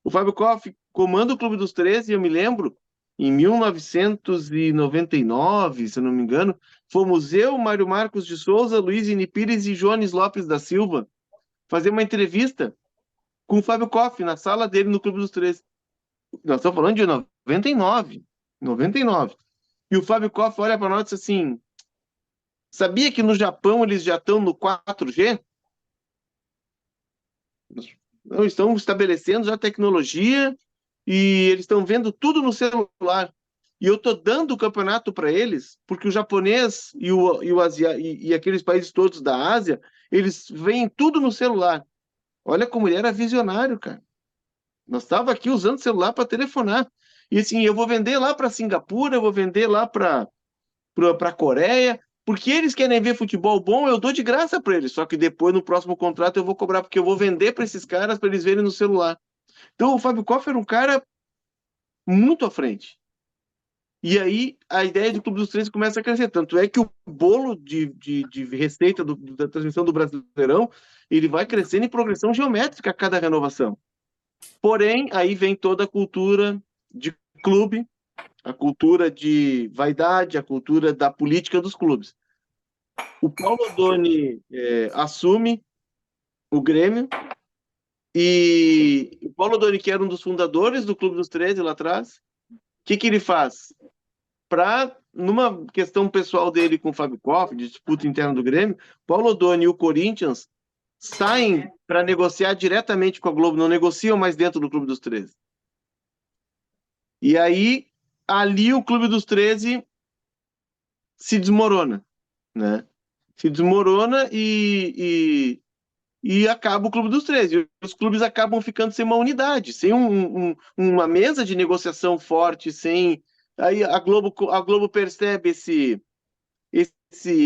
O Fábio Koff comanda o Clube dos 13, eu me lembro, em 1999, se eu não me engano, fomos eu, Mário Marcos de Souza, Luiz Pires e Jones Lopes da Silva fazer uma entrevista com o Fábio Koff na sala dele no Clube dos 13. Nós estamos falando de 99. E o Fábio Koff olha para nós e diz assim, sabia que no Japão eles já estão no 4G? Não, estão estabelecendo já tecnologia e eles estão vendo tudo no celular. E eu estou dando o campeonato para eles, porque o japonês e aqueles países todos da Ásia, eles veem tudo no celular. Olha como ele era visionário, cara. Nós estávamos aqui usando o celular para telefonar. E assim, eu vou vender lá para Singapura, eu vou vender lá para a Coreia, porque eles querem ver futebol bom, eu dou de graça para eles. Só que depois, no próximo contrato, eu vou cobrar, porque eu vou vender para esses caras para eles verem no celular. Então, o Fábio Koff era um cara muito à frente. E aí, a ideia do Clube dos 13 começa a crescer. Tanto é que o bolo de receita da transmissão do Brasileirão, ele vai crescendo em progressão geométrica a cada renovação. Porém, aí vem toda a cultura de clube, a cultura de vaidade, a cultura da política dos clubes. O Paulo Odoni assume o Grêmio e o Paulo Odoni, que era um dos fundadores do Clube dos 13 lá atrás, o que ele faz? Numa questão pessoal dele com o Fábio Koff, de disputa interna do Grêmio, Paulo Odoni e o Corinthians saem para negociar diretamente com a Globo, não negociam mais dentro do Clube dos 13. E aí, ali o Clube dos 13 se desmorona, né? Se desmorona e acaba o Clube dos 13. E os clubes acabam ficando sem uma unidade, sem uma mesa de negociação forte, sem... Aí a Globo percebe esse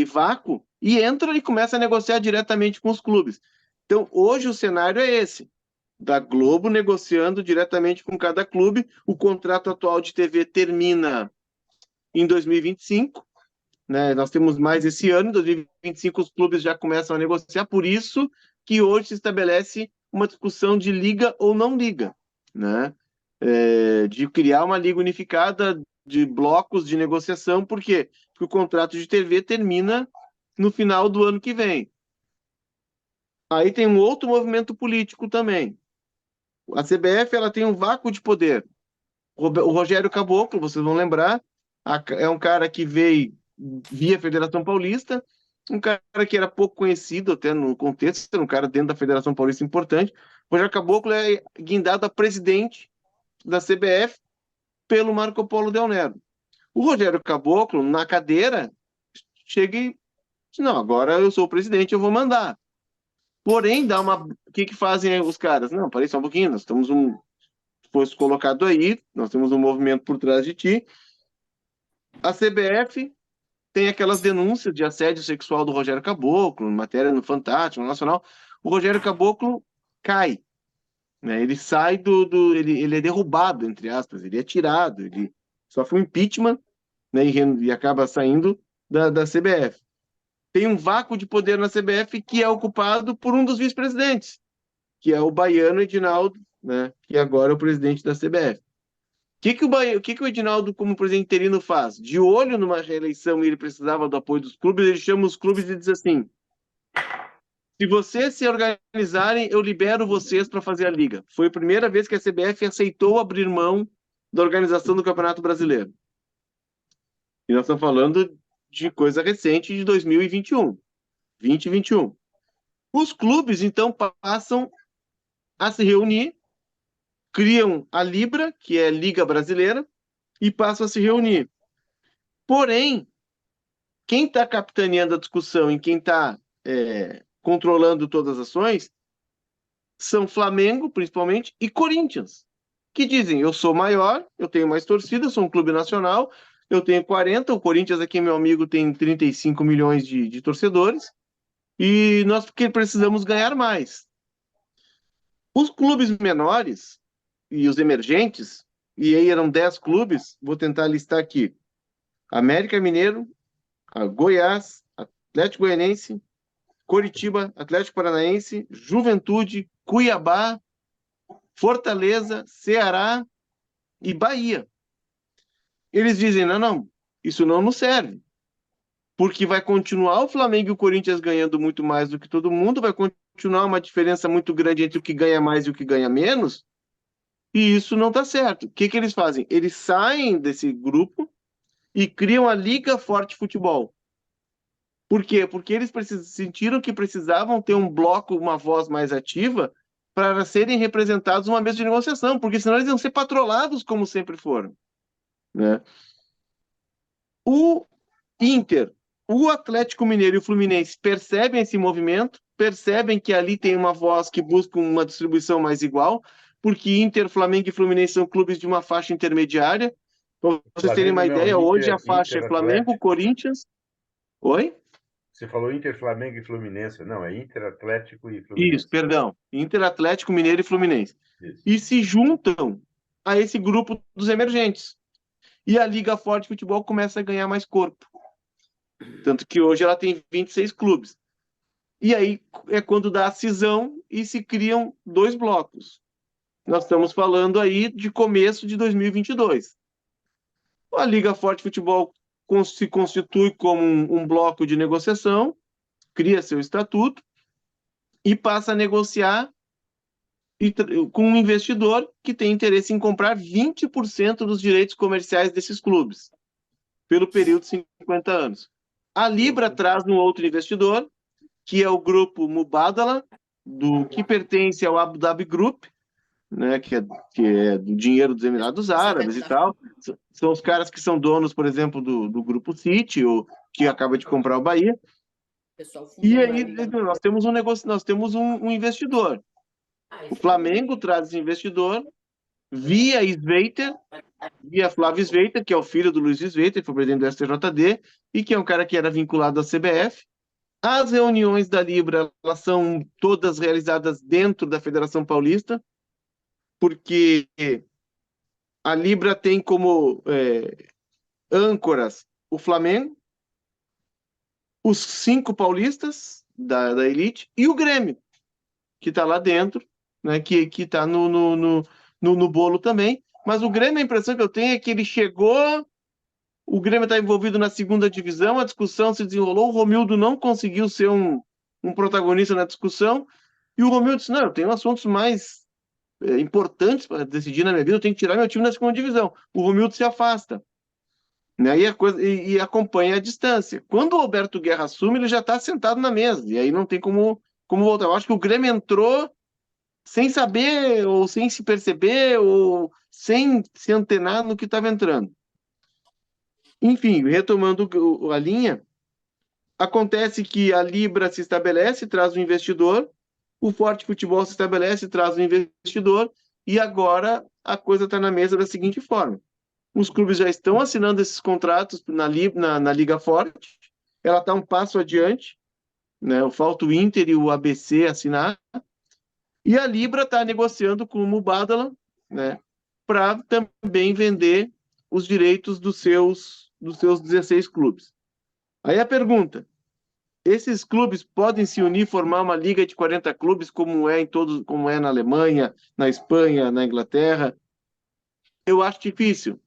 vácuo e entra e começa a negociar diretamente com os clubes. Então, hoje o cenário é esse, da Globo negociando diretamente com cada clube. O contrato atual de TV termina em 2025, né? Nós temos mais esse ano, em 2025 os clubes já começam a negociar, por isso que hoje se estabelece uma discussão de liga ou não liga, né? De criar uma liga unificada de blocos de negociação, por quê? Porque o contrato de TV termina no final do ano que vem. Aí tem um outro movimento político também. A CBF ela tem um vácuo de poder. O Rogério Caboclo, vocês vão lembrar, é um cara que veio via Federação Paulista, um cara que era pouco conhecido até no contexto, era um cara dentro da Federação Paulista importante. O Rogério Caboclo é guindado a presidente da CBF pelo Marco Polo Del Nero. O Rogério Caboclo, na cadeira, chega e diz, não, agora eu sou o presidente, eu vou mandar. Porém, o que fazem os caras? Não, parei só um pouquinho, nós estamos foi colocado aí, nós temos um movimento por trás de ti. A CBF tem aquelas denúncias de assédio sexual do Rogério Caboclo, matéria no Fantástico, no Nacional. O Rogério Caboclo cai, né? Ele sai ele é derrubado, entre aspas, ele é tirado, ele sofre um impeachment, né? E acaba saindo da CBF. Tem um vácuo de poder na CBF que é ocupado por um dos vice-presidentes, que é o baiano Edinaldo, né? Que agora é o presidente da CBF. O que o Edinaldo, como presidente interino, faz? De olho numa reeleição e ele precisava do apoio dos clubes, ele chama os clubes e diz assim: se vocês se organizarem, eu libero vocês para fazer a liga. Foi a primeira vez que a CBF aceitou abrir mão da organização do Campeonato Brasileiro. E nós estamos falando de coisa recente de 2021, 2021. Os clubes, então, passam a se reunir, criam a Libra, que é a Liga Brasileira, e passam a se reunir. Porém, quem está capitaneando a discussão e quem está controlando todas as ações são Flamengo, principalmente, e Corinthians, que dizem: eu sou maior, eu tenho mais torcida, sou um clube nacional, eu tenho 40, o Corinthians aqui, meu amigo, tem 35 milhões de torcedores, e nós precisamos ganhar mais. Os clubes menores e os emergentes, e aí eram 10 clubes, vou tentar listar aqui: América Mineiro, Goiás, Atlético Goianiense, Coritiba, Atlético Paranaense, Juventude, Cuiabá, Fortaleza, Ceará e Bahia. Eles dizem: não, isso não nos serve, porque vai continuar o Flamengo e o Corinthians ganhando muito mais do que todo mundo, vai continuar uma diferença muito grande entre o que ganha mais e o que ganha menos, e isso não está certo. O que eles fazem? Eles saem desse grupo e criam a Liga Forte Futebol. Por quê? Porque eles sentiram que precisavam ter um bloco, uma voz mais ativa para serem representados numa mesa de negociação, porque senão eles iam ser patrolados como sempre foram, né? O Inter, o Atlético Mineiro e o Fluminense percebem esse movimento, percebem que ali tem uma voz que busca uma distribuição mais igual, porque Inter, Flamengo e Fluminense são clubes de uma faixa intermediária. Para vocês terem uma ideia, hoje a faixa é Flamengo, Corinthians... Oi? Você falou Inter, Flamengo e Fluminense. Não, é Inter, Atlético e Fluminense. Isso, perdão. Inter, Atlético, Mineiro e Fluminense. Isso. E se juntam a esse grupo dos emergentes. E a Liga Forte Futebol começa a ganhar mais corpo. Tanto que hoje ela tem 26 clubes. E aí é quando dá a cisão e se criam 2 blocos. Nós estamos falando aí de começo de 2022. A Liga Forte Futebol se constitui como um bloco de negociação, cria seu estatuto e passa a negociar com um investidor que tem interesse em comprar 20% dos direitos comerciais desses clubes, pelo período de 50 anos. A Libra traz um outro investidor, que é o grupo Mubadala, que pertence ao Abu Dhabi Group, né, que é do dinheiro dos Emirados Árabes e tal. São os caras que são donos, por exemplo, do Grupo City, ou que acaba de comprar o Bahia. E aí nós temos um negócio, nós temos um investidor. O Flamengo traz esse investidor via Sveiter, via Flávio Sveiter, que é o filho do Luiz Sveiter, que foi presidente do STJD, e que é um cara que era vinculado à CBF. As reuniões da Libra, elas são todas realizadas dentro da Federação Paulista, porque a Libra tem como âncoras o Flamengo, os 5 paulistas da elite e o Grêmio, que está lá dentro, né, que está no bolo também. Mas o Grêmio, a impressão que eu tenho é que ele chegou, o Grêmio está envolvido na 2ª divisão, a discussão se desenrolou, o Romildo não conseguiu ser um protagonista na discussão, e o Romildo disse: não, eu tenho assuntos mais importantes para decidir na minha vida, eu tenho que tirar meu time na 2ª divisão. O Romildo se afasta, né? E acompanha a distância. Quando o Alberto Guerra assume, ele já está sentado na mesa, e aí não tem como voltar. Eu acho que o Grêmio entrou sem saber, ou sem se perceber, ou sem se antenar no que estava entrando. Enfim, retomando a linha, acontece que a Libra se estabelece, traz um investidor, o Forte Futebol se estabelece, traz um investidor, e agora a coisa está na mesa da seguinte forma: os clubes já estão assinando esses contratos na Liga Forte, ela está um passo adiante, né? Falta o Inter e o ABC assinar, e a Libra está negociando com o Mubadala, né, para também vender os direitos dos seus 16 clubes. Aí a pergunta: esses clubes podem se unir e formar uma liga de 40 clubes, como é na Alemanha, na Espanha, na Inglaterra? Eu acho difícil.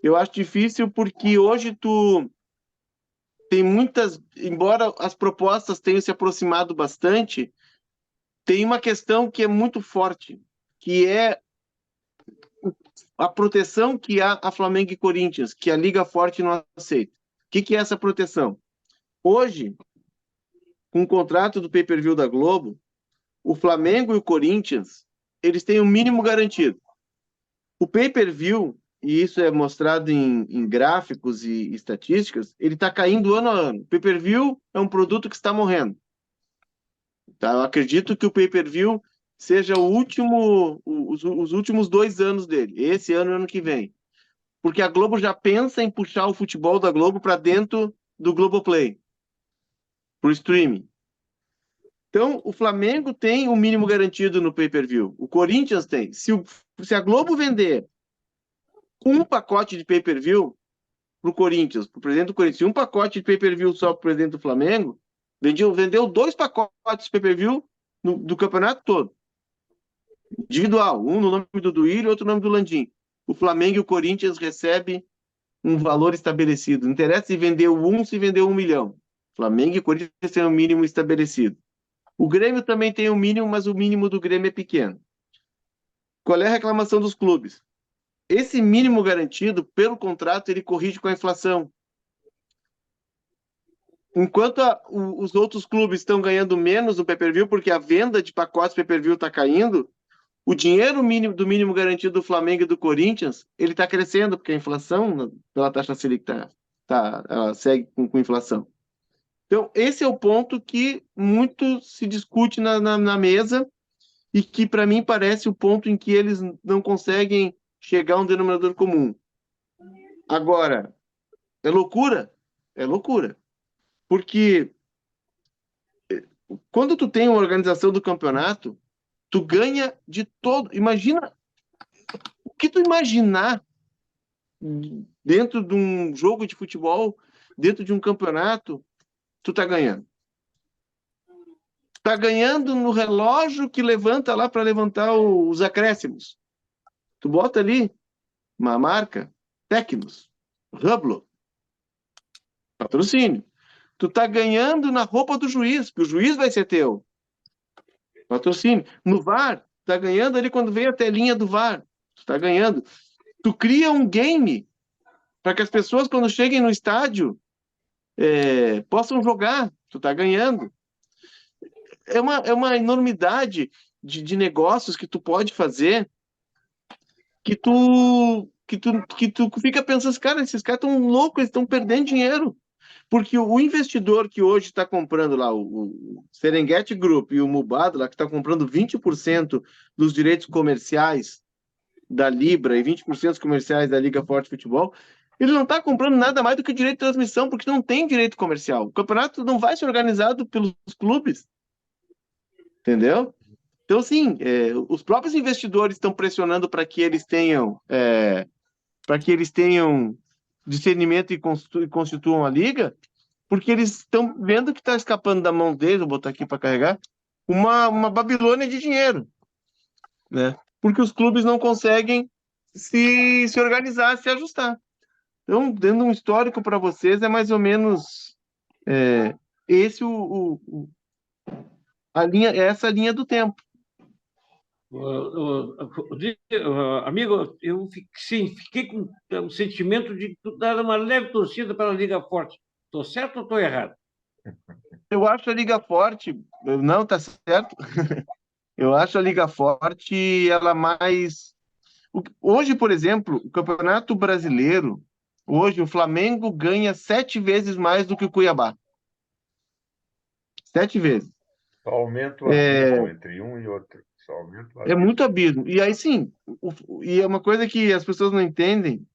Eu acho difícil porque hoje tu tem muitas, embora as propostas tenham se aproximado bastante, tem uma questão que é muito forte, que é a proteção que há a Flamengo e Corinthians, que a Liga Forte não aceita. O que é essa proteção? Hoje, com o contrato do pay-per-view da Globo, o Flamengo e o Corinthians, eles têm o mínimo garantido. O pay-per-view, e isso é mostrado em gráficos e estatísticas, ele está caindo ano a ano. O pay-per-view é um produto que está morrendo. Tá? Eu acredito que o pay-per-view seja os últimos 2 anos dele, esse ano e ano que vem. Porque a Globo já pensa em puxar o futebol da Globo para dentro do Globoplay, para o streaming. Então, o Flamengo tem o mínimo garantido no pay-per-view. O Corinthians tem. Se a Globo vender um pacote de pay-per-view para o Corinthians, para o presidente do Corinthians, e um pacote de pay-per-view só para o presidente do Flamengo, vendeu 2 pacotes de pay-per-view do campeonato todo. Individual. Um no nome do Duílio e outro no nome do Landim. O Flamengo e o Corinthians recebem um valor estabelecido. Não interessa se vendeu 1, se vendeu 1 milhão. Flamengo e Corinthians têm um mínimo estabelecido. O Grêmio também tem um mínimo, mas o mínimo do Grêmio é pequeno. Qual é a reclamação dos clubes? Esse mínimo garantido, pelo contrato, ele corrige com a inflação. Enquanto os outros clubes estão ganhando menos no pay-per-view, porque a venda de pacotes pay-per-view está caindo, o dinheiro mínimo do mínimo garantido do Flamengo e do Corinthians, ele está crescendo, porque a inflação, pela taxa Selic, ela segue com inflação. Então, esse é o ponto que muito se discute na mesa e que, para mim, parece o ponto em que eles não conseguem chegar a um denominador comum. Agora, é loucura? É loucura. Porque quando tu tem uma organização do campeonato, tu ganha de todo. Imagina o que tu imaginar dentro de um jogo de futebol, dentro de um campeonato, tu tá ganhando. Tá ganhando no relógio que levanta lá para levantar os acréscimos. Tu bota ali uma marca, Tecnos, Hublot, patrocínio. Tu tá ganhando na roupa do juiz, que o juiz vai ser teu. Patrocínio. No VAR, tá ganhando ali quando vem a telinha do VAR. Tu tá ganhando. Tu cria um game para que as pessoas, quando cheguem no estádio, possam jogar. Tu tá ganhando. É uma enormidade de negócios que tu pode fazer que tu fica pensando, cara, esses caras estão loucos, eles estão perdendo dinheiro. Porque o investidor que hoje está comprando lá, o Serengeti Group e o Mubadala, que está comprando 20% dos direitos comerciais da Libra e 20% dos comerciais da Liga Forte Futebol, ele não está comprando nada mais do que direito de transmissão, porque não tem direito comercial. O campeonato não vai ser organizado pelos clubes. Entendeu? Então, sim, os próprios investidores estão pressionando para que eles tenham discernimento e constituam a liga, porque eles estão vendo que está escapando da mão deles, vou botar aqui para carregar, uma Babilônia de dinheiro, né? Porque os clubes não conseguem se organizar, se ajustar. Então, dando um histórico para vocês, é mais ou menos esse essa linha do tempo. Amigo, eu fiquei com o sentimento de dar uma leve torcida para a Liga Forte. Estou certo ou estou errado? Eu acho a Liga Forte... Não, tá certo. Eu acho a Liga Forte, ela mais... Hoje, por exemplo, o Campeonato Brasileiro, hoje o Flamengo ganha 7 vezes mais do que o Cuiabá. 7 vezes. Só aumenta o abismo entre um e outro. Só aumenta o abismo. É muito abismo. E aí, sim, e é uma coisa que as pessoas não entendem.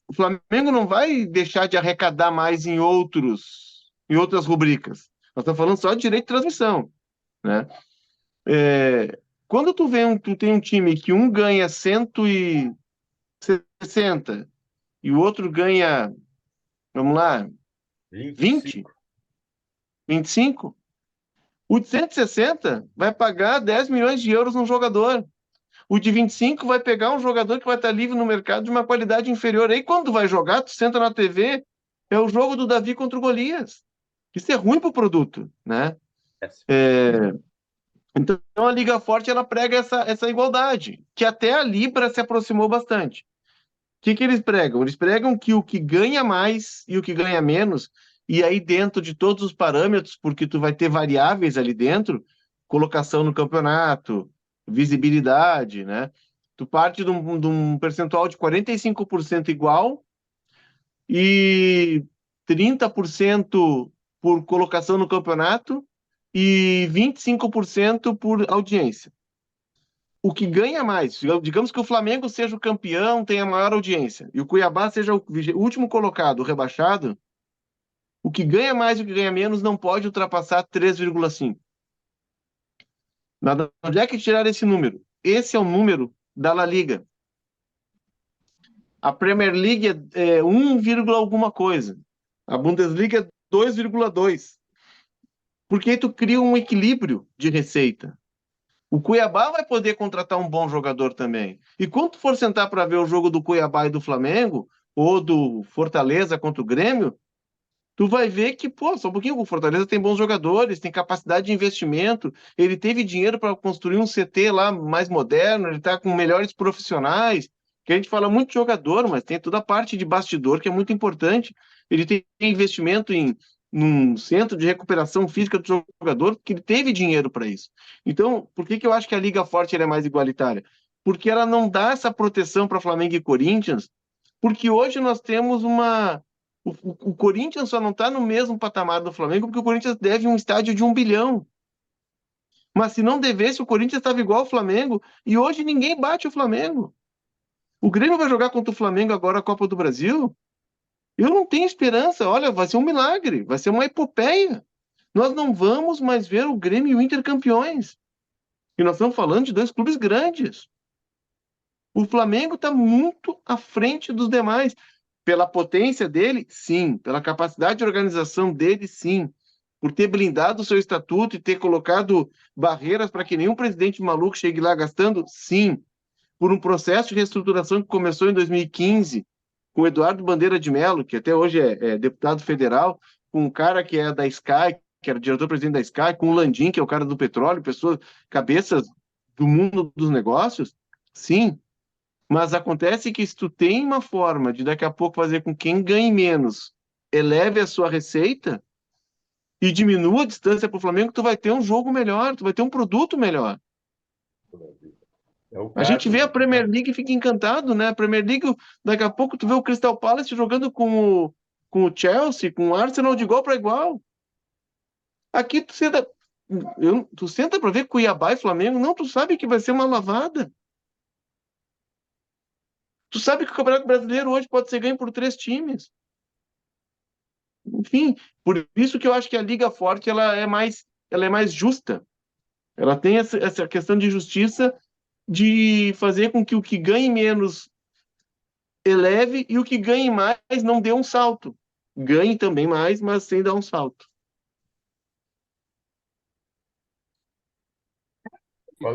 O Flamengo não vai deixar de arrecadar mais em outras rubricas. Nós estamos falando só de direito de transmissão, né? Quando tu tem um time que um ganha 160 e o outro ganha, vamos lá, 20, 25, o de 160 vai pagar 10 milhões de euros no jogador. O de 25 vai pegar um jogador que vai estar livre no mercado de uma qualidade inferior. Aí quando tu vai jogar, tu senta na TV, é o jogo do Davi contra o Golias. Isso é ruim para o produto, né? Então a Liga Forte ela prega essa igualdade, que até a Libra se aproximou bastante. O que eles pregam? Eles pregam que o que ganha mais e o que ganha menos, e aí dentro de todos os parâmetros, porque tu vai ter variáveis ali dentro, colocação no campeonato, visibilidade, né? Tu parte de um percentual de 45% igual e 30% por colocação no campeonato e 25% por audiência. O que ganha mais, digamos que o Flamengo seja o campeão, tenha maior audiência, e o Cuiabá seja o último colocado, o rebaixado, o que ganha mais e o que ganha menos não pode ultrapassar 3,5. Onde é que tiraram esse número? Esse é o número da La Liga. A Premier League é 1, alguma coisa. A Bundesliga é 2,2. Porque aí tu cria um equilíbrio de receita. O Cuiabá vai poder contratar um bom jogador também. E quando tu for sentar para ver o jogo do Cuiabá e do Flamengo, ou do Fortaleza contra o Grêmio, tu vai ver que, pô, só um pouquinho, o Fortaleza tem bons jogadores, tem capacidade de investimento, ele teve dinheiro para construir um CT lá mais moderno, ele está com melhores profissionais, que a gente fala muito de jogador, mas tem toda a parte de bastidor que é muito importante. Ele tem investimento num centro de recuperação física do jogador, porque ele teve dinheiro para isso. Então, por que eu acho que a Liga Forte ela é mais igualitária? Porque ela não dá essa proteção para Flamengo e Corinthians, porque hoje nós temos uma... O Corinthians só não está no mesmo patamar do Flamengo porque o Corinthians deve um estádio de 1 bilhão. Mas se não devesse, o Corinthians estava igual ao Flamengo e hoje ninguém bate o Flamengo. O Grêmio vai jogar contra o Flamengo agora a Copa do Brasil? Eu não tenho esperança. Olha, vai ser um milagre, vai ser uma epopeia. Nós não vamos mais ver o Grêmio e o Inter campeões. E nós estamos falando de dois clubes grandes. O Flamengo está muito à frente dos demais. Pela potência dele, sim. Pela capacidade de organização dele, sim. Por ter blindado o seu estatuto e ter colocado barreiras para que nenhum presidente maluco chegue lá gastando, sim. Por um processo de reestruturação que começou em 2015, com o Eduardo Bandeira de Mello, que até hoje é deputado federal, com um cara que é da Sky, que era diretor-presidente da Sky, com o Landim, que é o cara do petróleo, pessoas, cabeças do mundo dos negócios, sim. Mas acontece que se tu tem uma forma de daqui a pouco fazer com que quem ganhe menos eleve a sua receita e diminua a distância para o Flamengo, tu vai ter um jogo melhor, tu vai ter um produto melhor. A gente vê a Premier League e fica encantado, né? A Premier League, daqui a pouco tu vê o Crystal Palace jogando com o Chelsea, com o Arsenal de igual para igual. Aqui tu senta para ver Cuiabá e Flamengo, não, tu sabe que vai ser uma lavada. Tu sabe que o Campeonato Brasileiro hoje pode ser ganho por 3 times. Enfim, por isso que eu acho que a Liga Forte ela é mais justa. Ela tem essa questão de justiça de fazer com que o que ganhe menos eleve e o que ganhe mais não dê um salto. Ganhe também mais, mas sem dar um salto.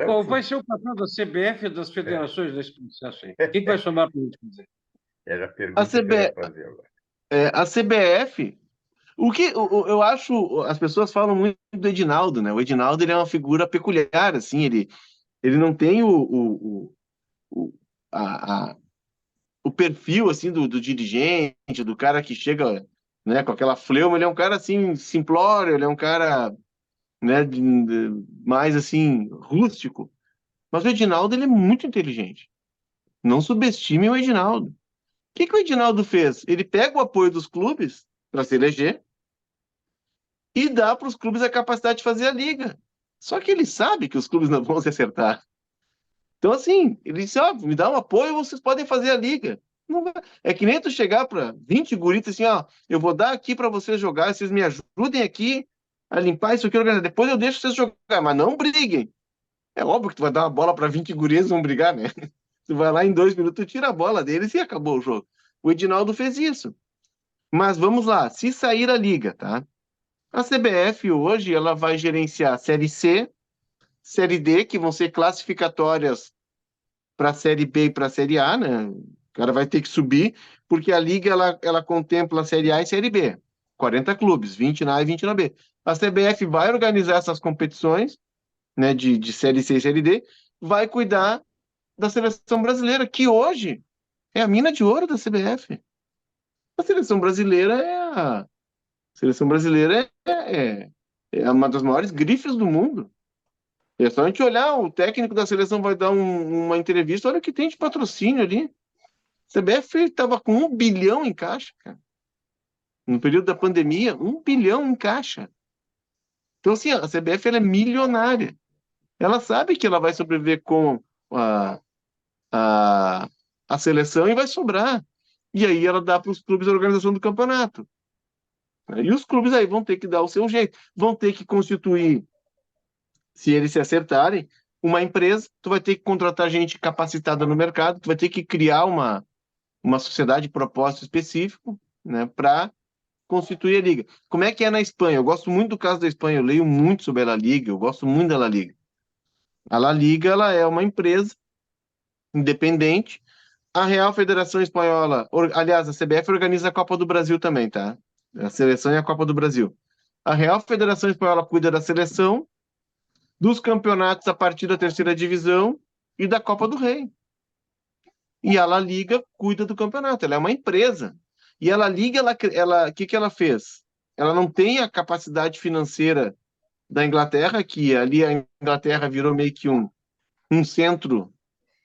Qual vai ser o papel da CBF e das federações nesse processo aí? O que vai somar para a gente dizer? Era a pergunta que eu ia fazer agora. A CBF, eu acho, as pessoas falam muito do Edinaldo, né? O Edinaldo ele é uma figura peculiar, assim, ele não tem o perfil assim do dirigente, do cara que chega, né, com aquela fleuma. Ele é um cara assim simplório, ele é um cara, né, mais assim rústico. Mas o Edinaldo ele é muito inteligente. Não subestime o Edinaldo. O que o Edinaldo fez? Ele pega o apoio dos clubes para se eleger e dá para os clubes a capacidade de fazer a liga. Só que ele sabe que os clubes não vão se acertar. Então, assim, ele disse, ó, me dá um apoio, vocês podem fazer a liga. Não vai. É que nem tu chegar para 20 guritas assim, ó, eu vou dar aqui para vocês jogar, vocês me ajudem aqui a limpar isso aqui, organizar. Depois eu deixo vocês jogar, mas não briguem. É óbvio que tu vai dar uma bola para 20 gurias e vão brigar, né? Tu vai lá em 2 minutos, tu tira a bola deles e acabou o jogo. O Edinaldo fez isso. Mas vamos lá, se sair a liga, tá? A CBF hoje, ela vai gerenciar a Série C, Série D, que vão ser classificatórias para a Série B e para a Série A, né? O cara vai ter que subir, porque a Liga ela contempla a Série A e Série B. 40 clubes, 20 na A e 20 na B. A CBF vai organizar essas competições, né, de Série C e Série D, vai cuidar da seleção brasileira, que hoje é a mina de ouro da CBF. A seleção brasileira é uma das maiores grifes do mundo. É só a gente olhar, o técnico da seleção vai dar uma entrevista, olha o que tem de patrocínio ali. A CBF estava com 1 bilhão em caixa, cara. No período da pandemia, 1 bilhão em caixa. Então, assim, a CBF ela é milionária. Ela sabe que ela vai sobreviver com a, a seleção e vai sobrar. E aí ela dá para os clubes a organização do campeonato. E os clubes aí vão ter que dar o seu jeito. Vão ter que constituir, se eles se acertarem, uma empresa. Tu vai ter que contratar gente capacitada no mercado. Tu vai ter que criar uma sociedade de propósito específico, né, para constituir a Liga. Como é que é na Espanha? Eu gosto muito do caso da Espanha. Eu leio muito sobre a La Liga. Eu gosto muito da La Liga. A La Liga ela é uma empresa independente. A Real Federação Espanhola, aliás, a CBF organiza a Copa do Brasil também, tá? A seleção e a Copa do Brasil. A Real Federação Espanhola cuida da seleção, dos campeonatos a partir da terceira divisão e da Copa do Rei. E a La Liga cuida do campeonato, ela é uma empresa. E a La Liga, o que ela fez? Ela não tem a capacidade financeira da Inglaterra, que ali a Inglaterra virou meio que um centro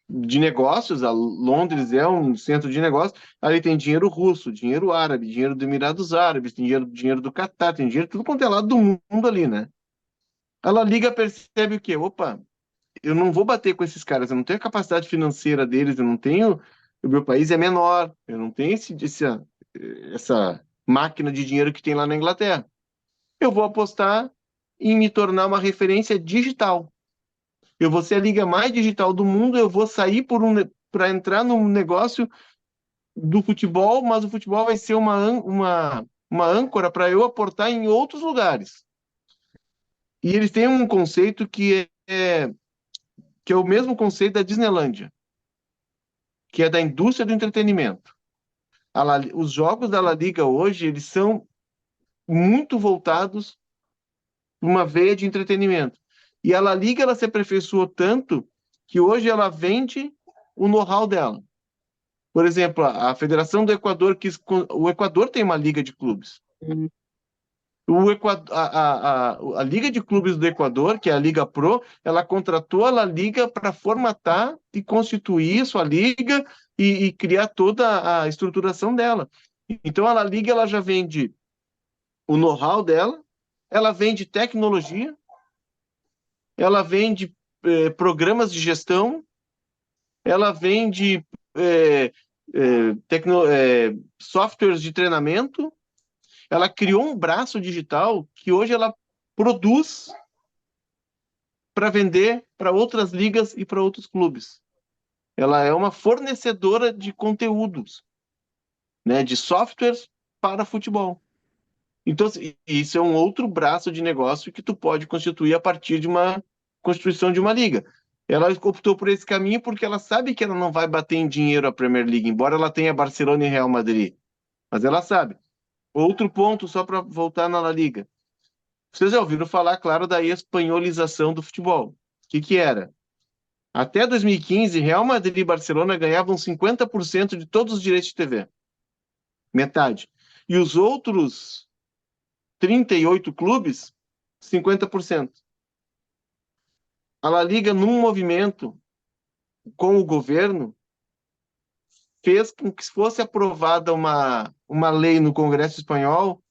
de negócios. A Londres é um centro de negócios. Ali tem dinheiro russo, dinheiro árabe, dinheiro dos Emirados Árabes, tem dinheiro do Catar, tem dinheiro tudo quanto é lado do mundo ali, né? A La Liga percebe o quê? Opa, eu não vou bater com esses caras, eu não tenho a capacidade financeira deles, eu não tenho, o meu país é menor, eu não tenho essa máquina de dinheiro que tem lá na Inglaterra. Eu vou apostar em me tornar uma referência digital. Eu vou ser a liga mais digital do mundo, eu vou sair para entrar no negócio do futebol, mas o futebol vai ser uma âncora para eu aportar em outros lugares. E eles têm um conceito que é o mesmo conceito da Disneylândia, que é da indústria do entretenimento. Os jogos da La Liga hoje, eles são muito voltados para uma veia de entretenimento. E a La Liga ela se aperfeiçoou tanto que hoje ela vende o know-how dela. Por exemplo, a Federação do Equador, o Equador tem uma liga de clubes. A Liga de Clubes do Equador, que é a Liga Pro, ela contratou a La Liga para formatar e constituir sua liga e criar toda a estruturação dela. Então, a La Liga ela já vende o know-how dela, ela vende tecnologia, ela vende programas de gestão, ela vende softwares de treinamento. Ela criou um braço digital que hoje ela produz para vender para outras ligas e para outros clubes. Ela é uma fornecedora de conteúdos, né, de softwares para futebol. Então, isso é um outro braço de negócio que tu pode constituir a partir de uma constituição de uma liga. Ela optou por esse caminho porque ela sabe que ela não vai bater em dinheiro a Premier League, embora ela tenha Barcelona e Real Madrid. Mas ela sabe. Outro ponto, só para voltar na La Liga. Vocês já ouviram falar, claro, da espanholização do futebol. O que era? Até 2015, Real Madrid e Barcelona ganhavam 50% de todos os direitos de TV. Metade. E os outros 38 clubes, 50%. A La Liga, num movimento com o governo, fez com que fosse aprovada uma lei no Congresso Espanhol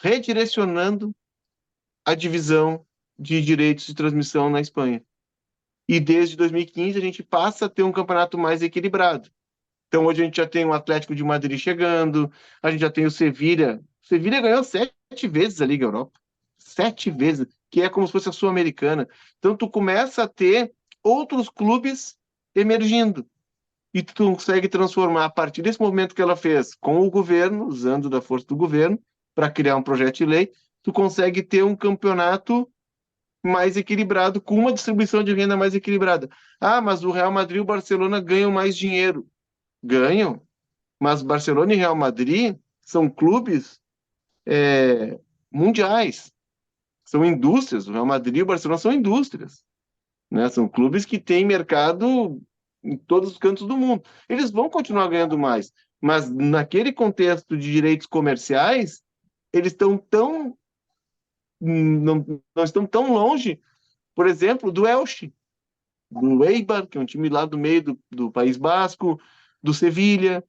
redirecionando a divisão de direitos de transmissão na Espanha. E desde 2015 a gente passa a ter um campeonato mais equilibrado. Então hoje a gente já tem o Atlético de Madrid chegando, a gente já tem o Sevilha. O Sevilha ganhou 7 vezes a Liga Europa. 7 vezes, que é como se fosse a Sul-Americana. Então tu começa a ter outros clubes emergindo. E tu consegue transformar, a partir desse movimento que ela fez com o governo, usando da força do governo, para criar um projeto de lei, tu consegue ter um campeonato mais equilibrado, com uma distribuição de renda mais equilibrada. Ah, mas o Real Madrid e o Barcelona ganham mais dinheiro. Ganham, mas Barcelona e Real Madrid são clubes mundiais, são indústrias. O Real Madrid e o Barcelona são indústrias, né? São clubes que têm mercado em todos os cantos do mundo. Eles vão continuar ganhando mais, mas naquele contexto de direitos comerciais, eles estão tão não estão tão longe, por exemplo, do Elche, do Eibar, que é um time lá do meio do País Basco, do Sevilha,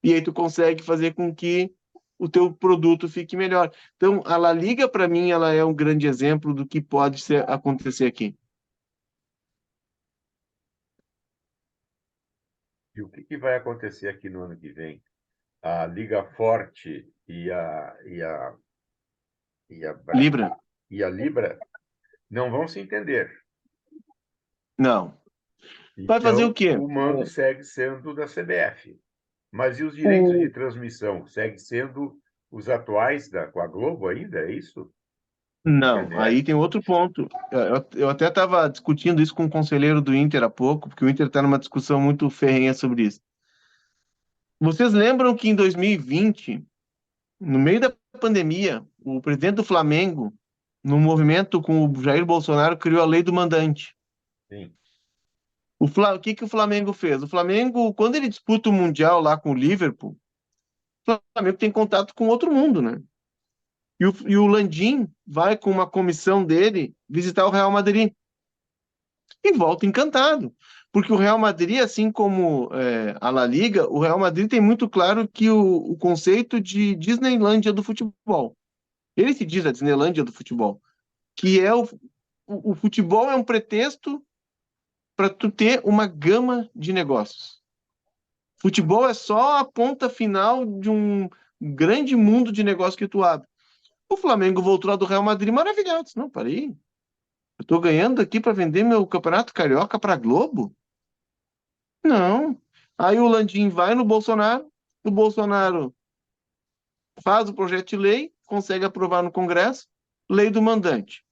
e aí tu consegue fazer com que o teu produto fique melhor. Então, a La Liga, para mim, ela é um grande exemplo do que pode acontecer aqui. E o que vai acontecer aqui no ano que vem? A Liga Forte e Libra? e a Libra não vão se entender. Não. Vai fazer o Então, quê? o mando segue sendo da CBF. Mas e os direitos de transmissão? Segue sendo os atuais com a Globo ainda, é isso? Não, aí tem outro ponto. Eu até estava discutindo isso com um conselheiro do Inter há pouco, porque o Inter está numa discussão muito ferrenha sobre isso. Vocês lembram que em 2020, no meio da pandemia, o presidente do Flamengo, no movimento com o Jair Bolsonaro, criou a lei do mandante. Sim. O que o Flamengo fez? O Flamengo, quando ele disputa o Mundial lá com o Liverpool, o Flamengo tem contato com outro mundo, né? E o Landim vai com uma comissão dele visitar o Real Madrid. E volta encantado. Porque o Real Madrid, assim como a La Liga, o Real Madrid tem muito claro que o conceito de Disneylândia do futebol. Ele se diz a Disneylândia do futebol. Que é o futebol é um pretexto para tu ter uma gama de negócios. Futebol é só a ponta final de um grande mundo de negócios que tu abre. O Flamengo voltou lá do Real Madrid maravilhado. Não, parei. Eu estou ganhando aqui para vender meu Campeonato Carioca para a Globo? Não. Aí o Landim vai no Bolsonaro, o Bolsonaro faz o projeto de lei, consegue aprovar no Congresso, lei do mandante.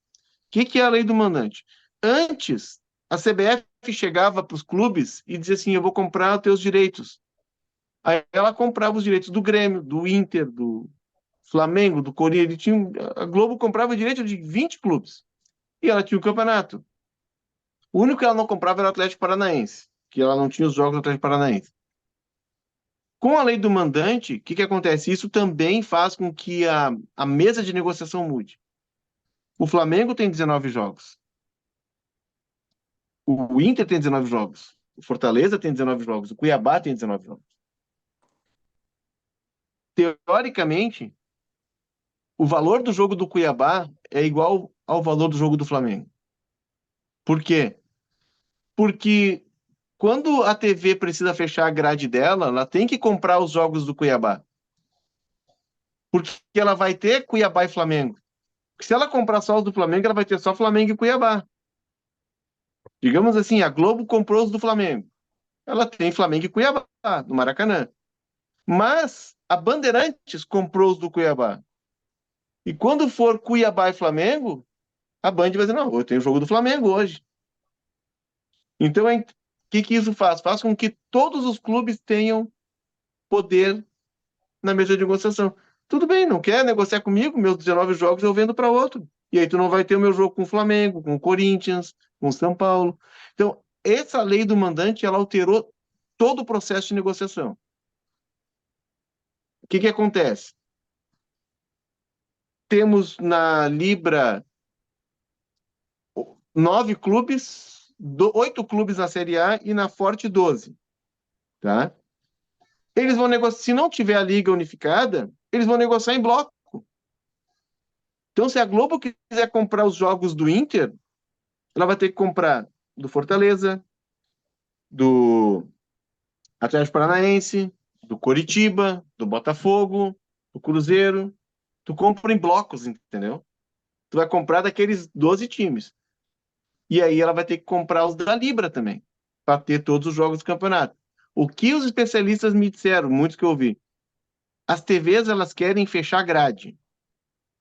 O que é a lei do mandante? Antes, a CBF chegava para os clubes e dizia assim, eu vou comprar os teus direitos. Aí ela comprava os direitos do Grêmio, do Inter, do Flamengo, do Corinthians. A Globo comprava direito de 20 clubes. E ela tinha o campeonato. O único que ela não comprava era o Atlético Paranaense, que ela não tinha os jogos do Atlético Paranaense. Com a lei do mandante, o que acontece? Isso também faz com que a mesa de negociação mude. O Flamengo tem 19 jogos. O Inter tem 19 jogos. O Fortaleza tem 19 jogos. O Cuiabá tem 19 jogos. Teoricamente, o valor do jogo do Cuiabá é igual ao valor do jogo do Flamengo. Por quê? Porque quando a TV precisa fechar a grade dela, ela tem que comprar os jogos do Cuiabá. Porque ela vai ter Cuiabá e Flamengo. Porque se ela comprar só os do Flamengo, ela vai ter só Flamengo e Cuiabá. Digamos assim, a Globo comprou os do Flamengo. Ela tem Flamengo e Cuiabá, no Maracanã. Mas a Bandeirantes comprou os do Cuiabá. E quando for Cuiabá e Flamengo, a Band vai dizer, não, eu tenho o jogo do Flamengo hoje. Então, o que isso faz? Faz com que todos os clubes tenham poder na mesa de negociação. Tudo bem, não quer negociar comigo? Meus 19 jogos eu vendo para outro. E aí tu não vai ter o meu jogo com o Flamengo, com o Corinthians, com o São Paulo. Então, essa lei do mandante, ela alterou todo o processo de negociação. O que acontece? Temos na Libra 9 clubes, 8 clubes na Série A e na Forte 12. Tá? Eles vão negociar, se não tiver a Liga unificada, eles vão negociar em bloco. Então, se a Globo quiser comprar os jogos do Inter, ela vai ter que comprar do Fortaleza, do Atlético Paranaense, do Coritiba, do Botafogo, do Cruzeiro. Tu compra em blocos, entendeu? Tu vai comprar daqueles 12 times. E aí ela vai ter que comprar os da Libra também, para ter todos os jogos do campeonato. O que os especialistas me disseram, muitos que eu ouvi, as TVs elas querem fechar grade.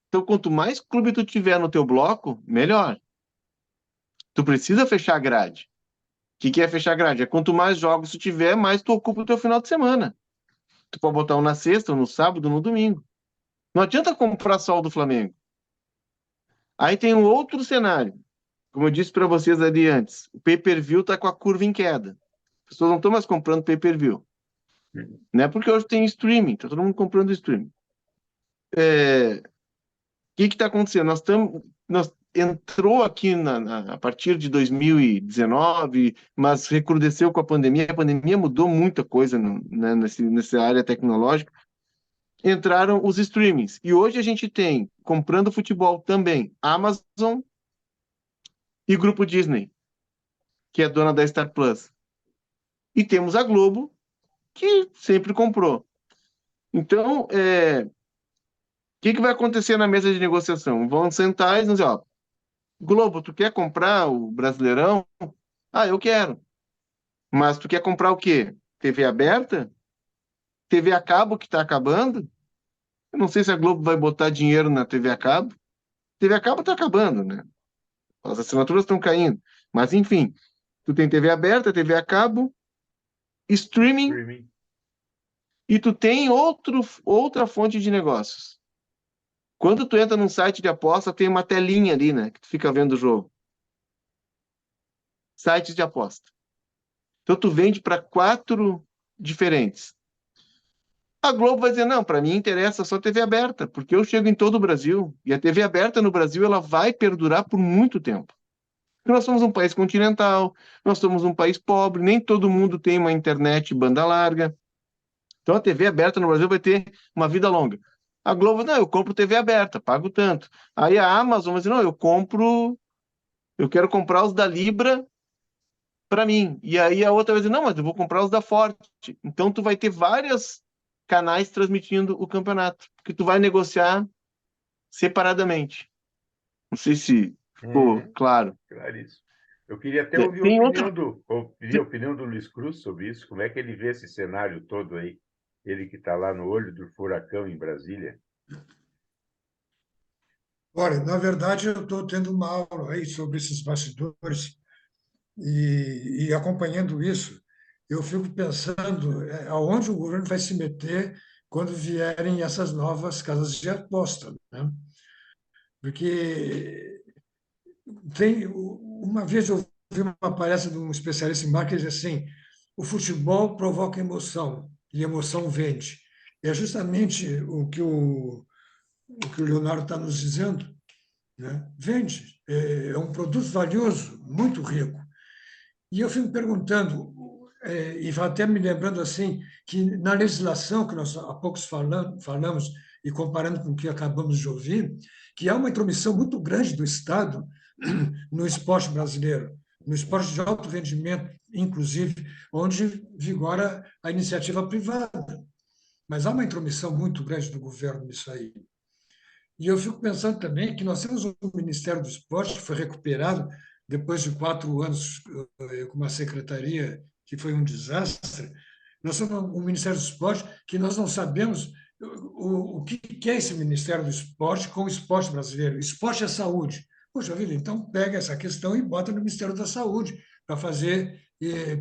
Então, quanto mais clube tu tiver no teu bloco, melhor. Tu precisa fechar a grade. O que é fechar a grade? É quanto mais jogos tu tiver, mais tu ocupa o teu final de semana. Tu pode botar um na sexta, um no sábado, um no domingo. Não adianta comprar só o do Flamengo. Aí tem um outro cenário. Como eu disse para vocês ali antes, o pay-per-view está com a curva em queda. As pessoas não estão mais comprando pay-per-view. Não é porque hoje tem streaming, está todo mundo comprando streaming. O que está acontecendo? Entrou aqui a partir de 2019, mas recrudesceu com a pandemia. A pandemia mudou muita coisa, né, nessa área tecnológica. Entraram os streamings. E hoje a gente tem, comprando futebol também, Amazon e Grupo Disney, que é dona da Star Plus. E temos a Globo, que sempre comprou. Então, o que vai acontecer na mesa de negociação? Vão sentar e dizer, ó, Globo, tu quer comprar o Brasileirão? Ah, eu quero. Mas tu quer comprar o quê? TV aberta? TV a cabo que está acabando? Eu não sei se a Globo vai botar dinheiro na TV a cabo. TV a cabo está acabando, né? As assinaturas estão caindo. Mas, enfim, tu tem TV aberta, TV a cabo, streaming. E tu tem outra fonte de negócios. Quando tu entra num site de aposta, tem uma telinha ali, né? Que tu fica vendo o jogo. Sites de aposta. Então tu vende para 4 diferentes. A Globo vai dizer, não, para mim interessa só TV aberta, porque eu chego em todo o Brasil. E a TV aberta no Brasil, ela vai perdurar por muito tempo. Porque nós somos um país continental, nós somos um país pobre, nem todo mundo tem uma internet banda larga. Então a TV aberta no Brasil vai ter uma vida longa. A Globo, não, eu compro TV aberta, pago tanto. Aí a Amazon vai dizer, não, eu quero comprar os da Libra para mim. E aí a outra vai dizer, não, mas eu vou comprar os da Forte. Então tu vai ter vários canais transmitindo o campeonato, porque tu vai negociar separadamente. Não sei se ficou claro. Claríssimo. Eu queria até ouvir a opinião do Luiz Cruz sobre isso, como é que ele vê esse cenário todo aí, ele que está lá no olho do furacão em Brasília. Olha, na verdade, eu estou tendo uma aula aí sobre esses bastidores e acompanhando isso, eu fico pensando aonde o governo vai se meter quando vierem essas novas casas de aposta, né? Porque uma vez eu vi uma palestra de um especialista em marketing assim, o futebol provoca emoção e emoção vende. É justamente o que o Leonardo está nos dizendo, né? Vende, é um produto valioso, muito rico. E eu fico perguntando, e até me lembrando assim, que na legislação que nós há poucos falamos, e comparando com o que acabamos de ouvir, que há uma intromissão muito grande do Estado no esporte brasileiro, no esporte de alto rendimento, inclusive, onde vigora a iniciativa privada. Mas há uma intromissão muito grande do governo nisso aí. E eu fico pensando também que nós temos um Ministério do Esporte que foi recuperado depois de 4 anos com uma secretaria que foi um desastre. Nós temos um Ministério do Esporte que nós não sabemos o que é esse Ministério do Esporte com o esporte brasileiro. Esporte é saúde. Poxa vida, então pega essa questão e bota no Ministério da Saúde para fazer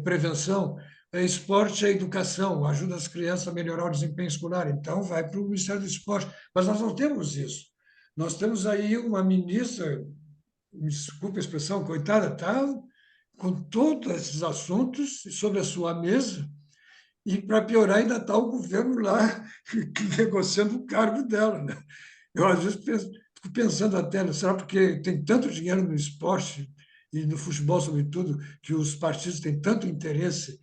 prevenção. Esporte é educação, ajuda as crianças a melhorar o desempenho escolar. Então, vai para o Ministério do Esporte. Mas nós não temos isso. Nós temos aí uma ministra, me desculpe a expressão, coitada, está com todos esses assuntos sobre a sua mesa, e, para piorar, ainda está o governo lá negociando o cargo dela, né? Eu, às vezes, fico pensando até, será porque tem tanto dinheiro no esporte e no futebol, sobretudo, que os partidos têm tanto interesse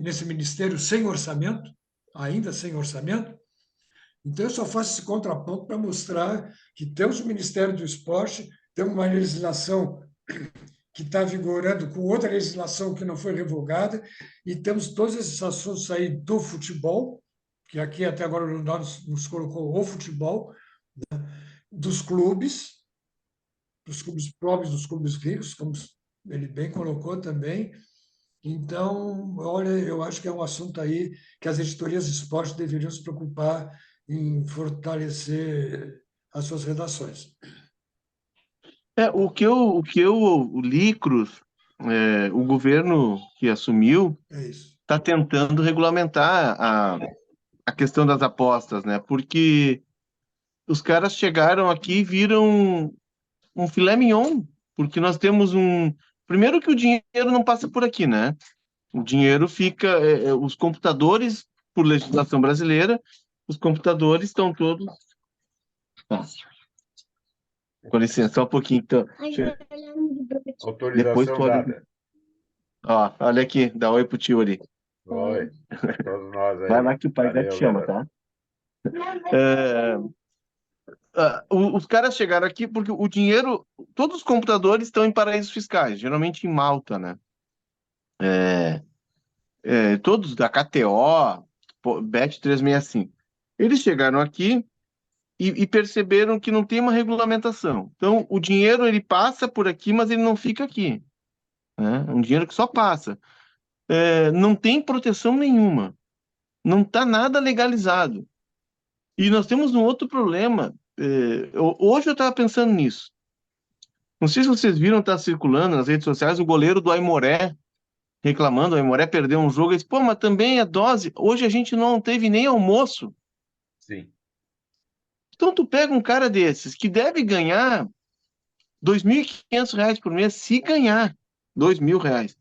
nesse ministério sem orçamento, ainda sem orçamento? Então, eu só faço esse contraponto para mostrar que temos o Ministério do Esporte, temos uma legislação que está vigorando com outra legislação que não foi revogada, e temos todos esses assuntos aí do futebol, que aqui até agora o Leonardo nos colocou o futebol, dos clubes pobres, dos clubes ricos, como ele bem colocou também. Então, olha, eu acho que é um assunto aí que as editorias de esporte deveriam se preocupar em fortalecer as suas redações. O li, Cruz, o governo que assumiu É isso. está tentando regulamentar a questão das apostas, né? Porque os caras chegaram aqui e viram um filé mignon, porque nós temos um. Primeiro que o dinheiro não passa por aqui, né? O dinheiro fica. Os computadores, por legislação brasileira, os computadores estão todos. Ah, com licença, só um pouquinho. Então, depois Autorização tu olha. dada. Ó, olha aqui, dá oi pro tio ali. Oi, todos nós aí. Vai lá que o pai já te Valeu, chama, garoto. tá? Os caras chegaram aqui porque o dinheiro, todos os computadores estão em paraísos fiscais, geralmente em Malta, né? Todos da KTO, Bet365. Eles chegaram aqui e perceberam que não tem uma regulamentação. Então, o dinheiro ele passa por aqui, mas ele não fica aqui, né? É um dinheiro que só passa. Não tem proteção nenhuma. Não está nada legalizado. E nós temos um outro problema. Hoje eu estava pensando nisso. Não sei se vocês viram, tá circulando nas redes sociais o goleiro do Aimoré reclamando. O Aimoré perdeu um jogo. Ele disse, pô, mas também é dose. Hoje a gente não teve nem almoço. Sim. Então tu pega um cara desses que deve ganhar R$ 2.500 por mês, se ganhar R$ 2.000.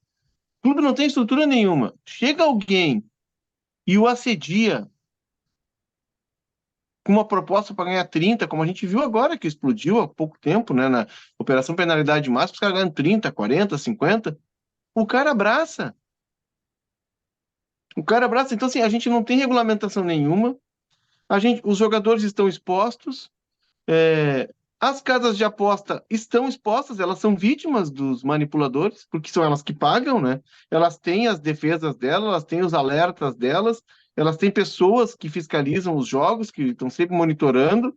O clube não tem estrutura nenhuma. Chega alguém e o assedia com uma proposta para ganhar 30, como a gente viu agora, que explodiu há pouco tempo, né, na Operação Penalidade Máxima, os caras ganham 30, 40, 50, o cara abraça. O cara abraça. Então, assim, a gente não tem regulamentação nenhuma, os jogadores estão expostos, as casas de aposta estão expostas, elas são vítimas dos manipuladores, porque são elas que pagam, né? Elas têm as defesas delas, elas têm os alertas delas, elas têm pessoas que fiscalizam os jogos, que estão sempre monitorando,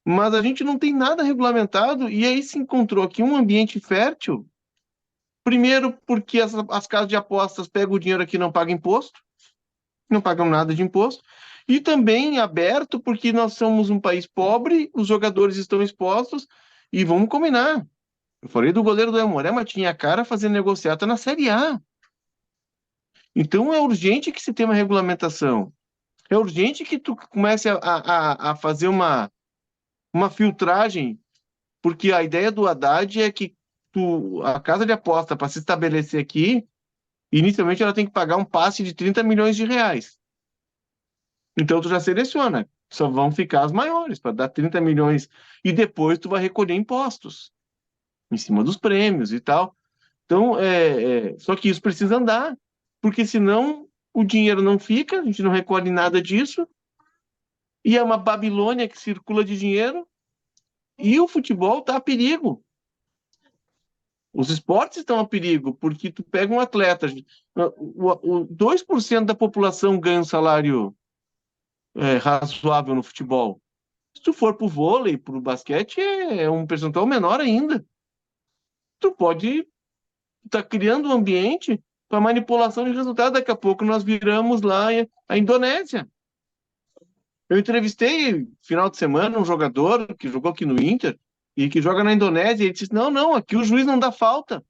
mas a gente não tem nada regulamentado, e aí se encontrou aqui um ambiente fértil, primeiro porque as casas de apostas pegam o dinheiro aqui e não pagam imposto, não pagam nada de imposto, e também aberto porque nós somos um país pobre, os jogadores estão expostos, e vamos combinar. Eu falei do goleiro do Aimoré, mas tinha cara fazendo negociata na Série A. Então é urgente que se tenha uma regulamentação. É urgente que tu comece a fazer uma filtragem, porque a ideia do Haddad é que a casa de aposta, para se estabelecer aqui, inicialmente ela tem que pagar um passe de R$ 30 milhões. Então tu já seleciona, só vão ficar as maiores, para dar 30 milhões, e depois tu vai recolher impostos em cima dos prêmios e tal. Então, só que isso precisa andar, porque senão o dinheiro não fica, a gente não recolhe nada disso, e é uma Babilônia que circula de dinheiro, e o futebol está a perigo. Os esportes estão a perigo, porque tu pega um atleta, 2% da população ganha um salário razoável no futebol. Se tu for pro vôlei, pro basquete, é um percentual menor ainda. Tu pode estar criando um ambiente para manipulação de resultado. Daqui a pouco nós viramos lá a Indonésia. Eu entrevistei, final de semana, um jogador que jogou aqui no Inter e que joga na Indonésia, e ele disse, não, aqui o juiz não dá falta.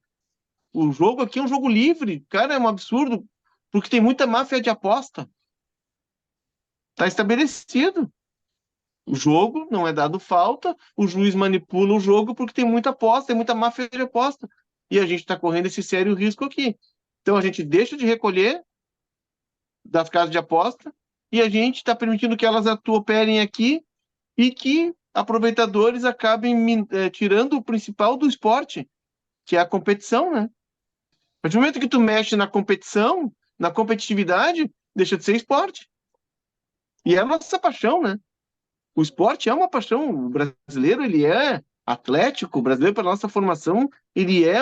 O jogo aqui é um jogo livre. Cara, é um absurdo, porque tem muita máfia de aposta. Está estabelecido. O jogo não é dado falta, o juiz manipula o jogo porque tem muita aposta, tem muita máfia de aposta. E a gente está correndo esse sério risco aqui. Então a gente deixa de recolher das casas de aposta e a gente está permitindo que elas operem aqui e que aproveitadores acabem tirando o principal do esporte, que é a competição, né? A partir do momento que tu mexe na competição, na competitividade, deixa de ser esporte. E é a nossa paixão, né? O esporte é uma paixão. O brasileiro, ele é atlético. O brasileiro, para nossa formação, ele é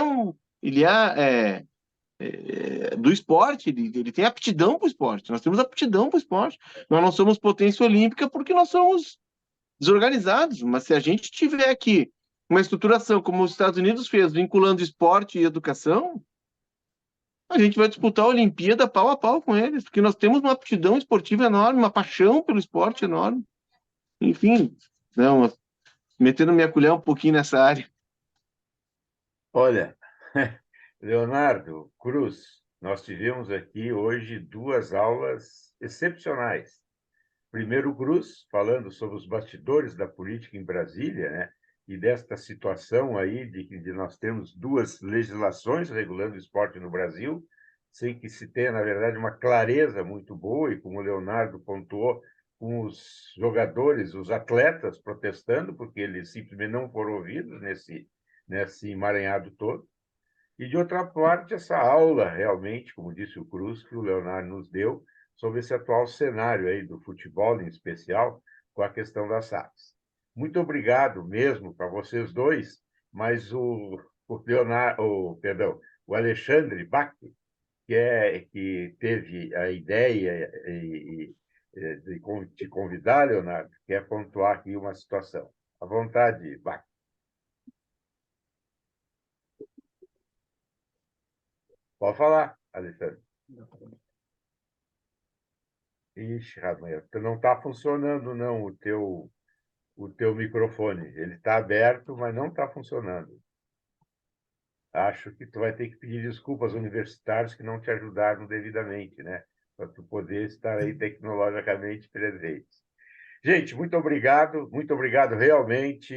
do esporte. Ele tem aptidão para o esporte. Nós temos aptidão para o esporte. Nós não somos potência olímpica porque nós somos desorganizados. Mas se a gente tiver aqui uma estruturação como os Estados Unidos fez, vinculando esporte e educação, a gente vai disputar a Olimpíada pau a pau com eles, porque nós temos uma aptidão esportiva enorme, uma paixão pelo esporte enorme. Enfim, não, metendo minha colher um pouquinho nessa área. Olha, Leonardo Cruz, nós tivemos aqui hoje duas aulas excepcionais. Primeiro, Cruz, falando sobre os bastidores da política em Brasília, né? E desta situação aí de nós temos duas legislações regulando o esporte no Brasil, sem que se tenha, na verdade, uma clareza muito boa, e como o Leonardo pontuou, com os jogadores, os atletas protestando, porque eles simplesmente não foram ouvidos nesse emaranhado todo. E, de outra parte, essa aula, realmente, como disse o Cruz, que o Leonardo nos deu, sobre esse atual cenário aí do futebol, em especial, com a questão das SAFs. Muito obrigado mesmo para vocês dois, mas o Alexandre Bach, que teve a ideia de te convidar, Leonardo, quer pontuar aqui uma situação. À vontade, Bach. Pode falar, Alexandre. Ixi, Rafael, não está funcionando, não, o teu microfone. Ele está aberto, mas não está funcionando. Acho que tu vai ter que pedir desculpas aos universitários que não te ajudaram devidamente, né? Para tu poder estar aí tecnologicamente presente. Gente, muito obrigado realmente,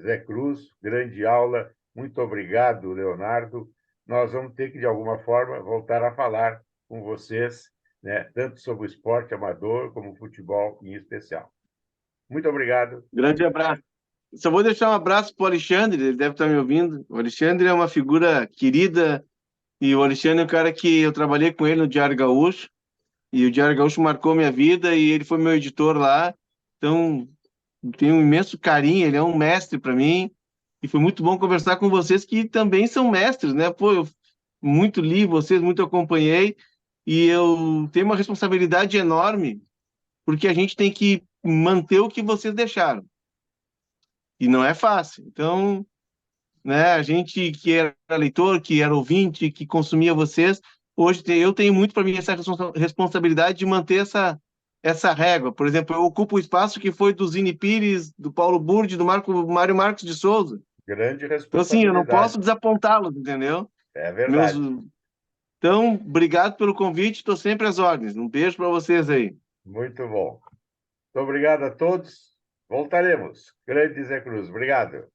Zé Cruz, grande aula. Muito obrigado, Leonardo. Nós vamos ter que, de alguma forma, voltar a falar com vocês, né, tanto sobre o esporte amador como o futebol em especial. Muito obrigado. Grande abraço. Só vou deixar um abraço para o Alexandre, ele deve estar me ouvindo. O Alexandre é uma figura querida, e o Alexandre é um cara que eu trabalhei com ele no Diário Gaúcho, e o Diário Gaúcho marcou minha vida, e ele foi meu editor lá. Então, tenho um imenso carinho, ele é um mestre para mim, e foi muito bom conversar com vocês que também são mestres, né? Pô, eu muito li vocês, muito acompanhei, e eu tenho uma responsabilidade enorme, porque a gente tem que manter o que vocês deixaram. E não é fácil. Então, né, a gente que era leitor, que era ouvinte, que consumia vocês, hoje eu tenho muito para mim essa responsabilidade de manter essa régua. Por exemplo, eu ocupo o espaço que foi do Zini Pires, do Paulo Burdi, do Mário Marcos de Souza. Grande Então, assim, eu não responsabilidade. posso desapontá-los, entendeu? É verdade. Então, obrigado pelo convite, estou sempre às ordens. Um beijo para vocês aí. Muito bom. Muito obrigado a todos. Voltaremos. Grande Zé Cruz. Obrigado.